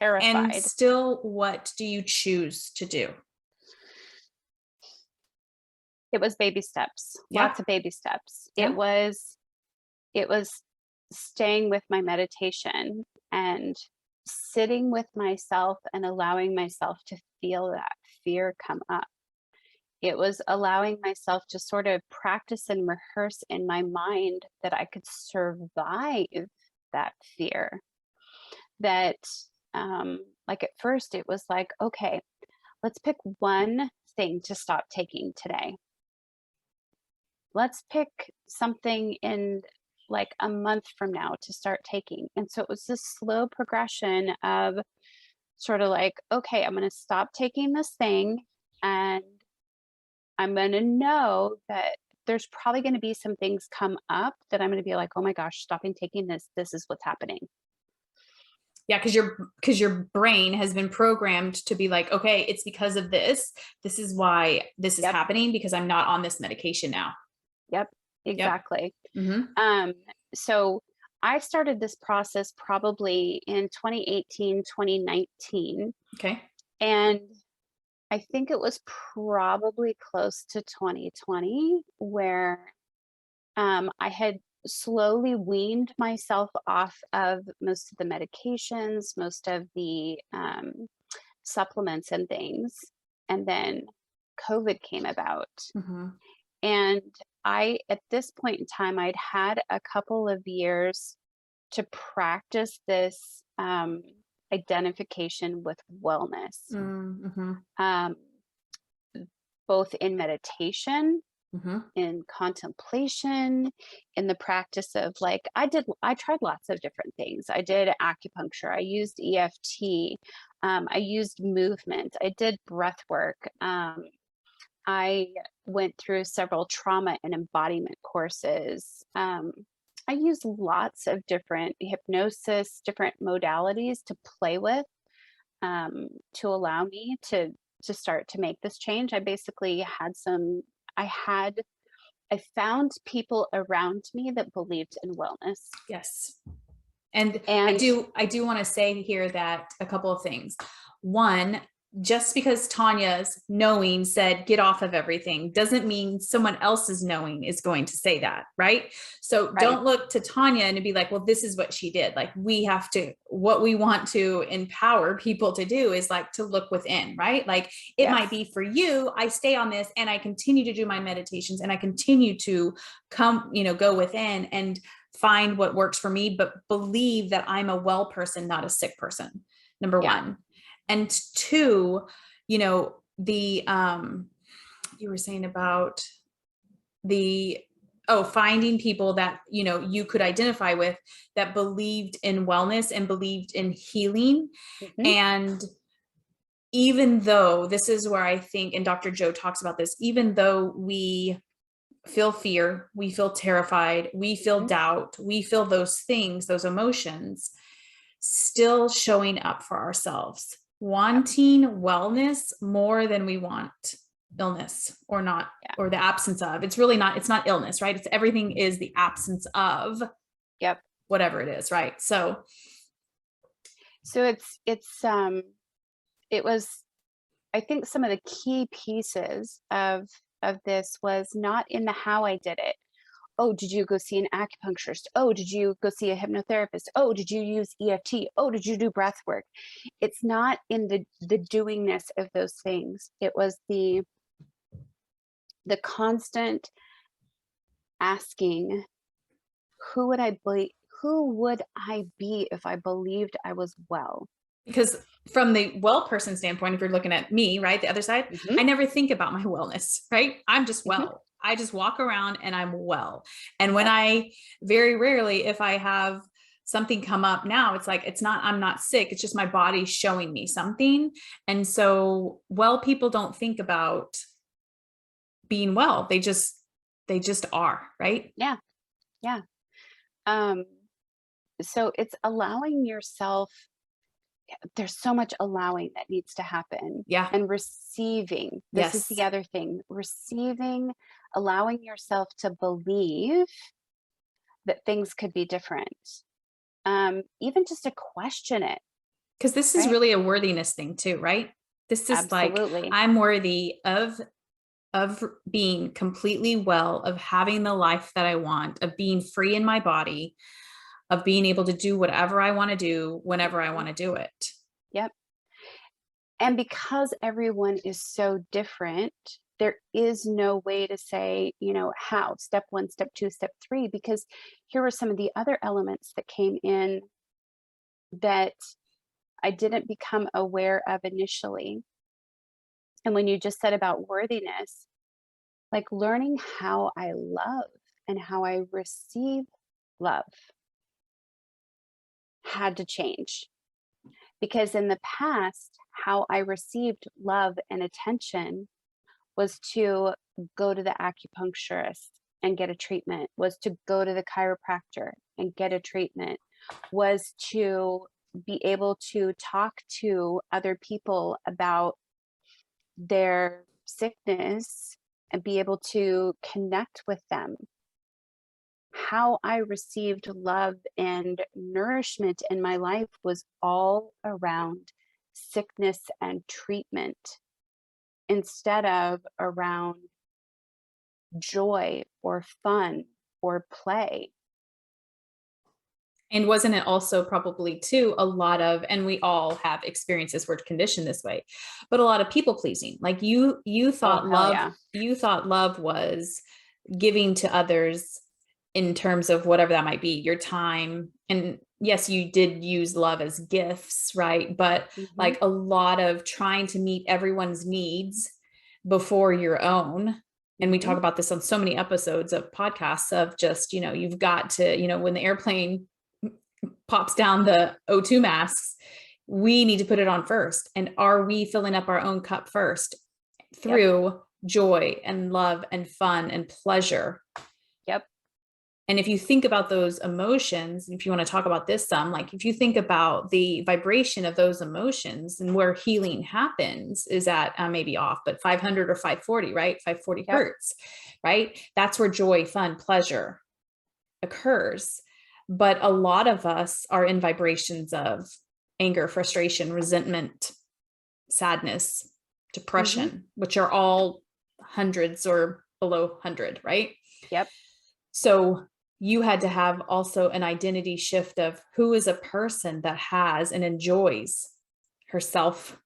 S2: And
S1: Terrified.
S2: still, what do you choose to do?
S1: It was baby steps,
S2: Yeah.
S1: lots of baby steps.
S2: Yeah.
S1: It was staying with my meditation and sitting with myself and allowing myself to feel that fear come up. It was allowing myself to sort of practice and rehearse in my mind that I could survive that fear. That, like at first, it was like, okay, let's pick one thing to stop taking today. Let's pick something in like a month from now to start taking. And so it was this slow progression of sort of like, okay, I'm going to stop taking this thing and I'm going to know that there's probably going to be some things come up that I'm going to be like, oh my gosh, stopping taking this. This is what's happening.
S2: Yeah, because your brain has been programmed to be like, okay, it's because of this. This is why this is
S1: Yep.
S2: happening, because I'm not on this medication now.
S1: Yep.
S2: Yep.
S1: Exactly.
S2: Mm-hmm.
S1: Um, so I started this process probably in 2018, 2019.
S2: Okay.
S1: And I think it was probably close to 2020 where I had slowly weaned myself off of most of the medications, most of the supplements and things. And then COVID came about.
S2: Mm-hmm.
S1: And at this point in time, I'd had a couple of years to practice this identification with wellness,
S2: Mm-hmm.
S1: um, both in meditation,
S2: Mm-hmm.
S1: in contemplation, in the practice of like, I tried lots of different things. I did acupuncture, I used EFT, I used movement, I did breath work. I went through several trauma and embodiment courses. I use lots of different hypnosis, different modalities to play with, to allow me to start to make this change. I basically had some. I had. I found people around me that believed in wellness,
S2: Yes. And I
S1: and
S2: do I do want to say here that a couple of things. One, just because Tanya's knowing said get off of everything doesn't mean someone else's knowing is going to say that, right? So
S1: right,
S2: don't look to Tanya and be like, well, this is what she did. Like what we want to empower people to do is like to look within, right? Like it might
S1: yes,
S2: be for you, I stay on this and I continue to do my meditations and I continue to go within and find what works for me, but believe that I'm a well person, not a sick person. Number
S1: yeah,
S2: one. And two, the you were saying about the finding people that you could identify with that believed in wellness and believed in healing.
S1: hmm,
S2: And even though this is where I think, and Dr. Joe talks about this, even though we feel fear, we feel terrified, we feel
S1: hmm,
S2: doubt, we feel those things, those emotions, still showing up for ourselves,
S1: yep,
S2: wanting wellness more than we want illness or not,
S1: yeah,
S2: or the absence of. It's not illness, right? It's everything is the absence of
S1: yep.
S2: whatever it is, right? So
S1: So it's it was, I think some of the key pieces of this was not in the how I did it. Oh, did you go see an acupuncturist? Oh, did you go see a hypnotherapist? Oh, did you use EFT? Oh, did you do breath work? It's not in the doingness of those things. It was the constant asking, who would I be? Who would I be if I believed I was well?
S2: Because from the well person standpoint, if you're looking at me, right, the other side,
S1: Hmm.
S2: I never think about my wellness, right? I'm just
S1: Hmm.
S2: well. I just walk around and I'm well. And when
S1: Yep.
S2: I very rarely, if I have something come up now, it's like, it's not, I'm not sick. It's just my body showing me something. And so, well, people don't think about being well. They just are, right?
S1: Yeah. Yeah. Um, so it's allowing yourself, there's so much allowing that needs to happen,
S2: Yeah.
S1: and receiving. This is the
S2: Yes.
S1: other thing, receiving, allowing yourself to believe that things could be different. Even just to question it,
S2: Because this is
S1: right?
S2: really a worthiness thing too, right? This is like,
S1: Absolutely.
S2: I'm worthy of being completely well, of having the life that I want, of being free in my body, of being able to do whatever I want to do whenever I
S1: Mhm.
S2: want to do it.
S1: Yep. And because everyone is so different, there is no way to say, how, step one, step two, step three, because here were some of the other elements that came in that I didn't become aware of initially. And when you just said about worthiness, like learning how I love and how I receive love had to change. Because in the past, how I received love and attention was to go to the acupuncturist and get a treatment, was to go to the chiropractor and get a treatment, was to be able to talk to other people about their sickness and be able to connect with them. How I received love and nourishment in my life was all around sickness and treatment instead of around joy or fun or play.
S2: And wasn't it also probably too a lot of, and we all have experiences where conditioned this way, but a lot of people pleasing. Like you
S1: Oh,
S2: thought
S1: hell
S2: love,
S1: yeah.
S2: you thought love was giving to others in terms of whatever that might be, your time. And yes, you did use love as gifts, right? But
S1: Hmm.
S2: like a lot of trying to meet everyone's needs before your own. And we
S1: Hmm.
S2: talk about this on so many episodes of podcasts of just, you've got to, when the airplane pops down the O2 masks, we need to put it on first. And are we filling up our own cup first
S1: Yep.
S2: through joy and love and fun and pleasure?
S1: Yep.
S2: And if you think about those emotions, if you want to talk about this some, like if you think about the vibration of those emotions and where healing happens is at maybe off, but 500 or 540, right? 540
S1: Yep.
S2: hertz, right? That's where joy, fun, pleasure occurs. But a lot of us are in vibrations of anger, frustration, resentment, sadness,
S1: Hmm.
S2: depression, which are all hundreds or below 100, right?
S1: Yep.
S2: So you had to have also an identity shift of who is a person that has and enjoys herself,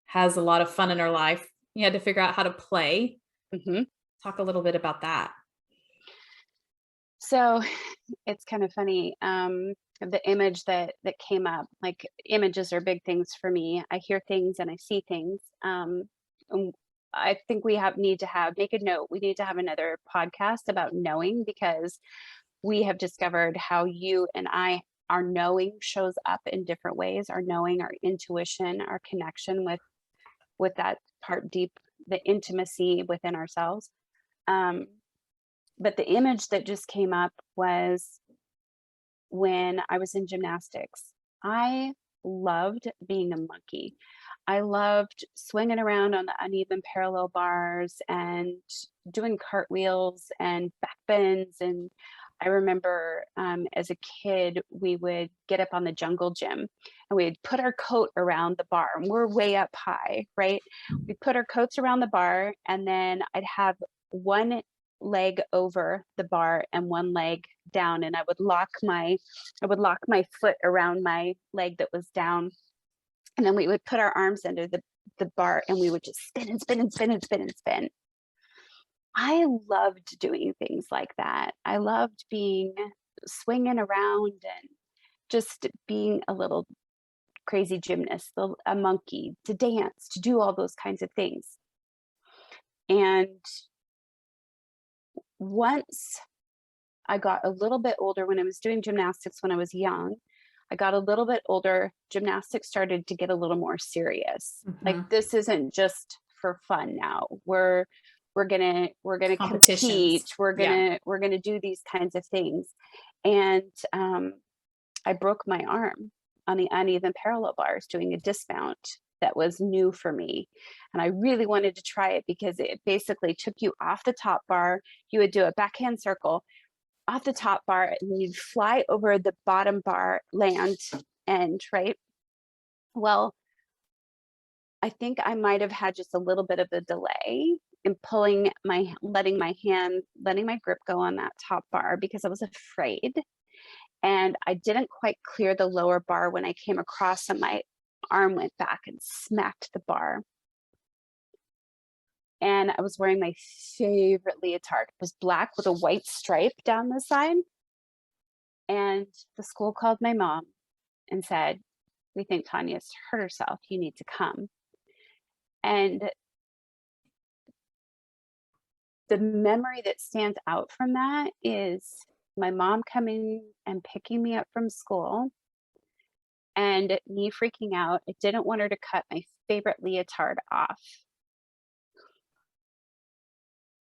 S2: has a lot of fun in her life. You had to figure out how to play.
S1: Hmm.
S2: Talk a little bit about that.
S1: So it's kind of funny. The image that came up, like images are big things for me. I hear things and I see things. And I think we need to make a note. We need to have another podcast about knowing, because we have discovered how you and I, our knowing shows up in different ways. Our knowing, our intuition, our connection with that part deep, the intimacy within ourselves. Um, but the image that just came up was when I was in gymnastics. I loved being a monkey. I loved swinging around on the uneven parallel bars and doing cartwheels and back bends. And I remember as a kid, we would get up on the jungle gym and we'd put our coat around the bar, and we're way up high, right? We'd put our coats around the bar, and then I'd have one leg over the bar and one leg down, and I would lock my foot around my leg that was down, and then we would put our arms under the bar, and we would just spin and spin and spin and spin and spin. I loved doing things like that. I loved being swinging around and just being a little crazy gymnast, a monkey, to dance, to do all those kinds of things. And once I got a little bit older, when I was doing gymnastics when I was young, I got a little bit older, gymnastics started to get a little more serious. Like,
S2: Mhm.
S1: this isn't just for fun now. We're gonna compete.
S2: Competitions.
S1: We're
S2: Yeah.
S1: gonna we're gonna do these kinds of things. And I broke my arm on the uneven parallel bars doing a dismount that was new for me. And I really wanted to try it because it basically took you off the top bar. You would do a backhand circle off the top bar, and you'd fly over the bottom bar, land, end, right? Well, I think I might have had just a little bit of a delay in letting my grip go on that top bar because I was afraid. And I didn't quite clear the lower bar when I came across, and my arm went back and smacked the bar. And I was wearing my favorite leotard. It was black with a white stripe down the side. And the school called my mom and said, "We think Tanya's hurt herself. You need to come." And the memory that stands out from that is my mom coming and picking me up from school and me freaking out. I didn't want her to cut my favorite leotard off.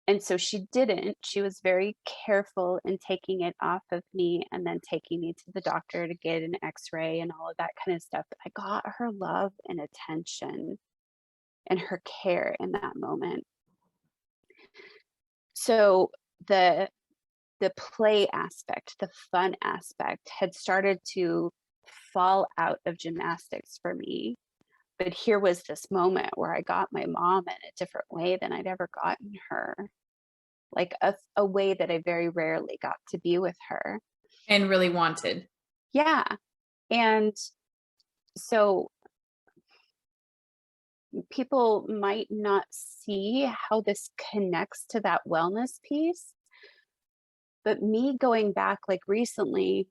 S1: And so she didn't. She was very careful in taking it off of me and then taking me to the doctor to get an x-ray and all of that kind of stuff. But I got her love and attention and her care in that moment. So the the play aspect, the fun aspect had started to fall out of gymnastics for me. But here was this moment where I got my mom in a different way than I'd ever gotten her, like a way that I very rarely got to be with her.
S2: And really wanted.
S1: Yeah. And so people might not see how this connects to that wellness piece, but me going back like recently,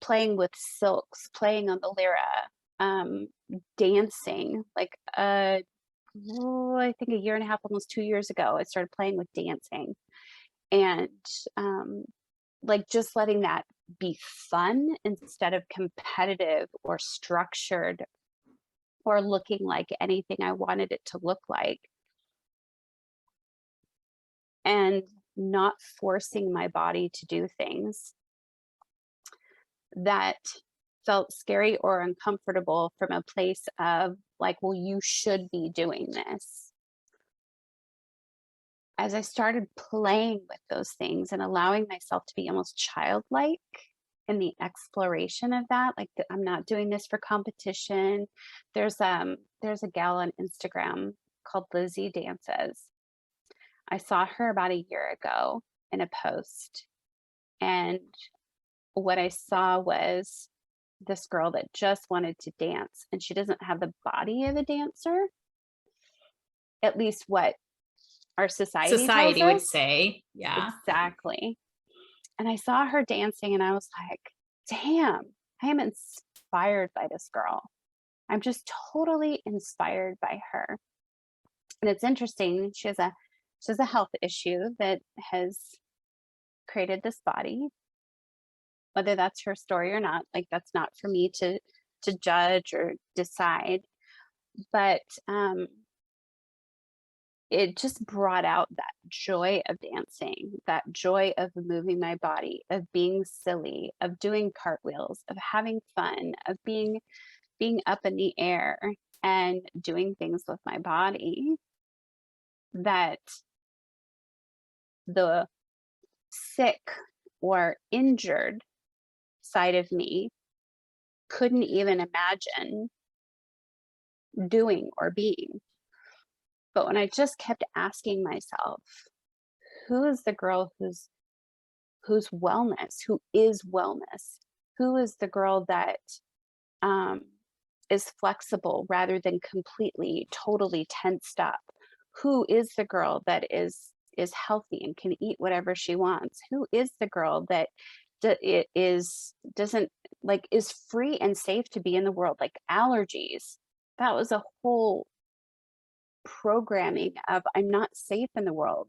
S1: playing with silks, playing on the lyra, um, dancing, like I think a year and a half, almost 2 years ago, I started playing with dancing. And um, like just letting that be fun instead of competitive or structured or looking like anything I wanted it to look like, and not forcing my body to do things that felt scary or uncomfortable from a place of like, well, you should be doing this. As I started playing with those things and allowing myself to be almost childlike in the exploration of that, like I'm not doing this for competition. There's a gal on Instagram called Lizzie Dances. I saw her about a year ago in a post, and what I saw was this girl that just wanted to dance, and she doesn't have the body of a dancer, at least what our society tells
S2: Society would
S1: us.
S2: say. Yeah.
S1: Exactly. And I saw her dancing, and I was like, damn, I am inspired by this girl. I'm just totally inspired by her. And it's interesting, she has a health issue that has created this body. Whether that's her story or not, like that's not for me to judge or decide. But it just brought out that joy of dancing, that joy of moving my body, of being silly, of doing cartwheels, of having fun, of being up in the air and doing things with my body that the sick or injured side of me couldn't even imagine doing or being. But when I just kept asking myself, who is the girl whose wellness, who is wellness? Who is the girl that um, is flexible rather than completely, totally tensed up? Who is the girl that is healthy and can eat whatever she wants? Who is the girl that it is doesn't like is free and safe to be in the world? Like allergies, that was a whole programming of I'm not safe in the world.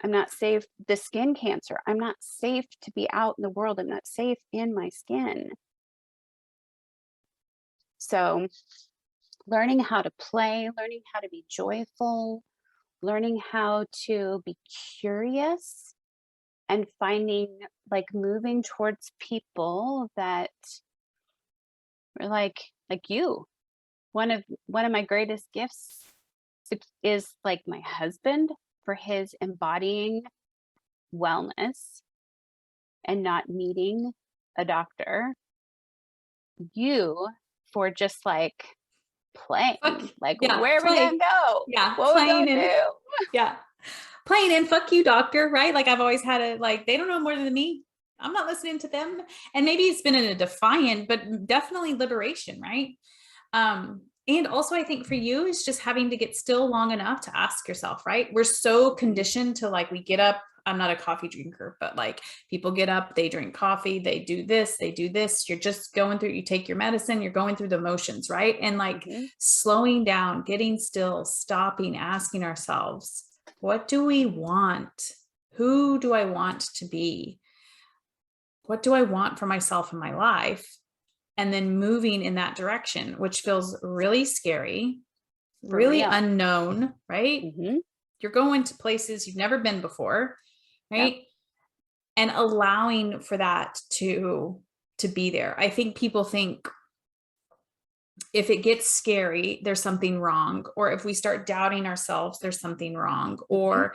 S1: I'm not safe. The skin cancer. I'm not safe to be out in the world. I'm not safe in my skin. So, learning how to play, learning how to be joyful, learning how to be curious, and finding like moving towards people that are like you. One of my greatest gifts is like my husband for his embodying wellness and not needing a doctor. You for just like
S2: Fuck
S1: playing. Like,
S2: yeah,
S1: where are we
S2: play.
S1: gonna go?
S2: Yeah,
S1: What we
S2: playing
S1: gonna
S2: and
S1: do?
S2: yeah. Playing in fuck you, doctor, right? Like I've always had it like they don't know more than me. I'm not listening to them. And maybe it's been in a defiant, but definitely liberation, right? And also I think for you is just having to get still long enough to ask yourself, right? We're so conditioned to like we get up. I'm not a coffee drinker, but like people get up, they drink coffee, they do this, they do this. You're just going through, you take your medicine, you're going through the motions, right? And like
S1: Mhm.
S2: slowing down, getting still, stopping, asking ourselves, what do we want? Who do I want to be? What do I want for myself in my life? And then moving in that direction, which feels really scary,
S1: For
S2: really
S1: real.
S2: unknown, right?
S1: Mhm.
S2: You're going to places you've never been before,
S1: Yep.
S2: right? And allowing for that to be there. I think people think if it gets scary, there's something wrong, or if we start doubting ourselves, there's something wrong,
S1: Mhm.
S2: or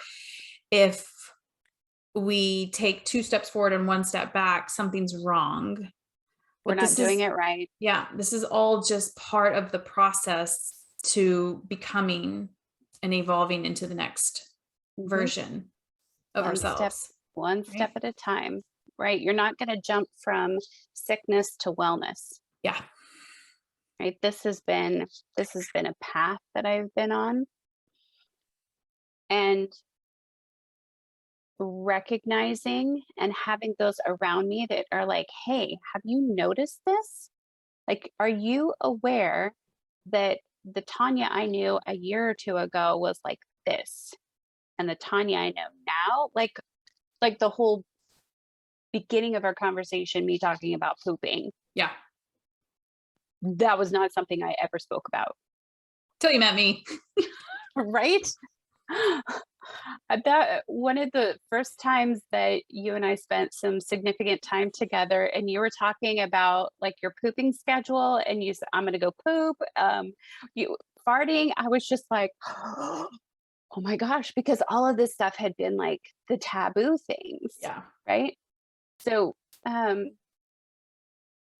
S2: if we take two steps forward and one step back, something's wrong.
S1: We're
S2: But
S1: not
S2: this
S1: doing
S2: is,
S1: it right.
S2: yeah, this is all just part of the process to becoming and evolving into the next
S1: Mhm.
S2: version of
S1: One step
S2: ourselves,
S1: one step
S2: right?
S1: at a time, right? You're not gonna jump from sickness to wellness,
S2: Yeah.
S1: right? This has been a path that I've been on, and recognizing and having those around me that are like, "Hey, have you noticed this? Like, are you aware that the Tanya I knew a year or 2 ago was like this, and the Tanya I know now," like the whole beginning of our conversation, me talking about pooping,
S2: Yeah.
S1: that was not something I ever spoke about,
S2: Till you met me.
S1: right? That one of the first times that you and I spent some significant time together, and you were talking about like your pooping schedule, and you said, "I'm gonna go poop." You farting, I was just like, "Oh my gosh," because all of this stuff had been like the taboo things,
S2: Yeah.
S1: right? So, um,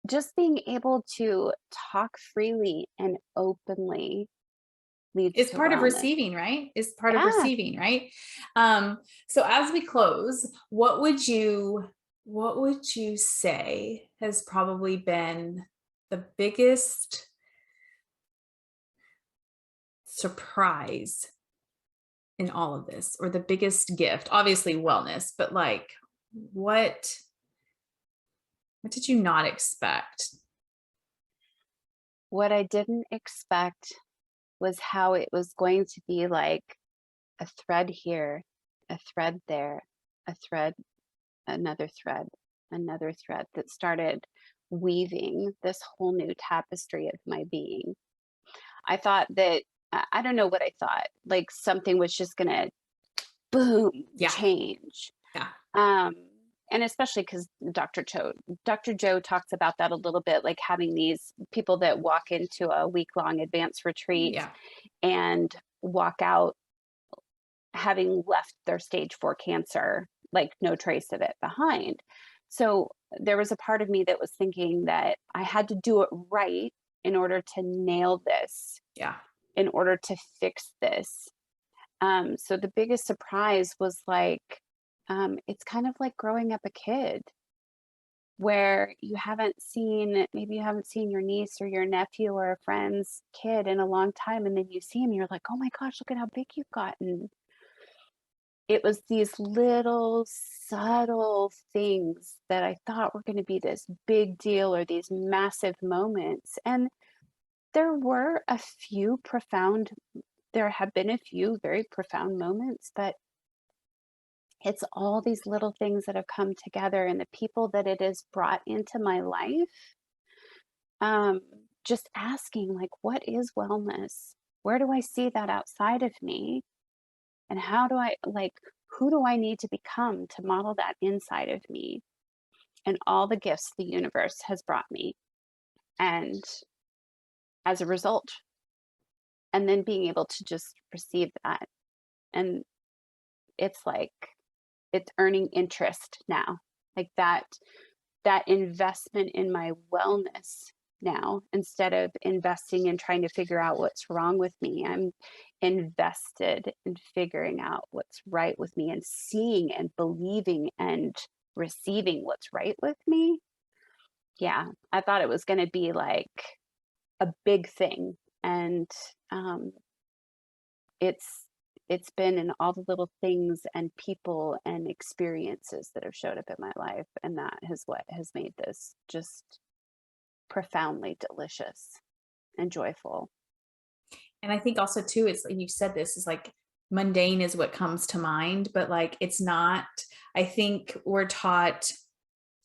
S1: just being able to talk freely and openly leads
S2: Is
S1: to
S2: part of
S1: wellness.
S2: receiving, right? Is part of
S1: Yeah.
S2: receiving, right? So as we close, what would you say has probably been the biggest surprise in all of this, or the biggest gift? Obviously wellness, but like what did you not expect?
S1: What I didn't expect was how it was going to be like a thread here, a thread there, a thread, another thread that started weaving this whole new tapestry of my being. I thought that, I don't know what I thought, like something was just going to boom
S2: Yeah.
S1: change.
S2: Yeah.
S1: Um, and especially because Dr. Joe talks about that a little bit, like having these people that walk into a week long advanced retreat
S2: Yeah.
S1: and walk out having left their stage 4 cancer like no trace of it behind. So there was a part of me that was thinking that I had to do it right in order to nail this,
S2: Yeah.
S1: in order to fix this. So the biggest surprise was like, it's kind of like growing up a kid where maybe you haven't seen your niece or your nephew or a friend's kid in a long time. And then you see him, you're like, oh my gosh, look at how big you've gotten. It was these little subtle things that I thought were going to be this big deal or these massive moments. And there were a few profound, there have been a few very profound moments, but it's all these little things that have come together and the people that it has brought into my life. Um, just asking, like, what is wellness? Where do I see that outside of me? And how do I, like, who do I need to become to model that inside of me? And all the gifts the universe has brought me. And as a result, and then being able to just receive that. And it's like, it's earning interest now. Like that investment in my wellness now, instead of investing in trying to figure out what's wrong with me, I'm invested in figuring out what's right with me and seeing and believing and receiving what's right with me. Yeah, I thought it was going to be like a big thing. And um, it's it's been in all the little things and people and experiences that have showed up in my life, and that is what has made this just profoundly delicious and joyful.
S2: And I think also too, it's like you said, this is like mundane is what comes to mind, but like it's not. I think we're taught,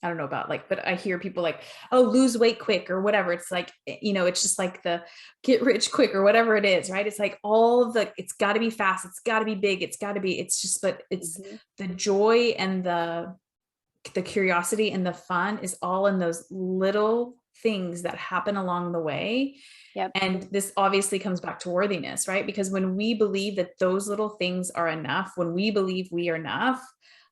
S2: I don't know about like, but I hear people like, oh, lose weight quick or whatever. It's like, it's just like the get rich quick or whatever it is, right? It's like all of the, it's got to be fast. It's got to be big. It's got to be, it's just, but it's
S1: Mhm.
S2: the joy and the curiosity and the fun is all in those little things that happen along the way.
S1: Yep.
S2: And this obviously comes back to worthiness, right? Because when we believe that those little things are enough, when we believe we are enough,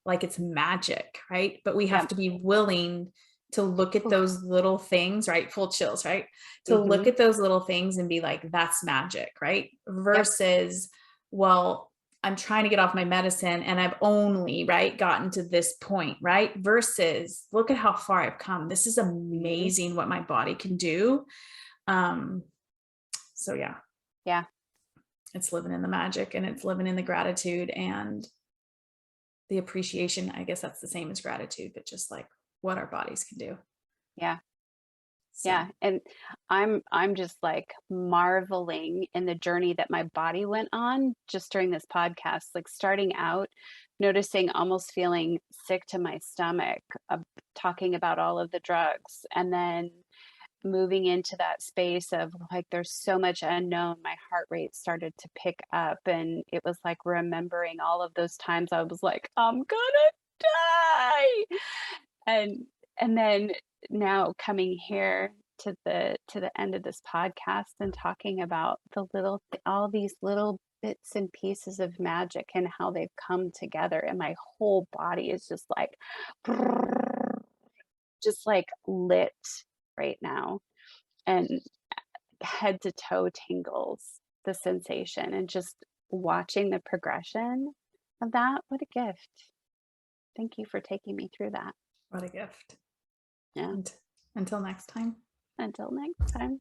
S2: like it's magic, right? But we have
S1: Yep.
S2: to be willing to look at
S1: Oof.
S2: those little things, right? Full chills, right? To look
S1: Mhm.
S2: at those little things and be like, that's magic, right?
S1: Yep.
S2: Versus, well, I'm trying to get off my medicine and I've only, right, gotten to this point, right? Versus, look at how far I've come. This is
S1: Mhm.
S2: amazing what my body can do. Um, so yeah,
S1: Yeah.
S2: it's living in the magic and it's living in the gratitude and the appreciation. I guess that's the same as gratitude, but just like what our bodies can do.
S1: Yeah.
S2: So
S1: Yeah, and I'm just like marveling in the journey that my body went on just during this podcast, like starting out, noticing almost feeling sick to my stomach, talking about all of the drugs, and then moving into that space of like there's so much unknown. My heart rate started to pick up, and it was like remembering all of those times I was like, I'm gonna die. And then now coming here to the end of this podcast and talking about all these little bits and pieces of magic and how they've come together, and my whole body is just like just like lit right now, and head to toe tingles, the sensation, and just watching the progression of that. What a gift. Thank you for taking me through that.
S2: what a gift.
S1: Yeah.
S2: And until next time.
S1: Until next time.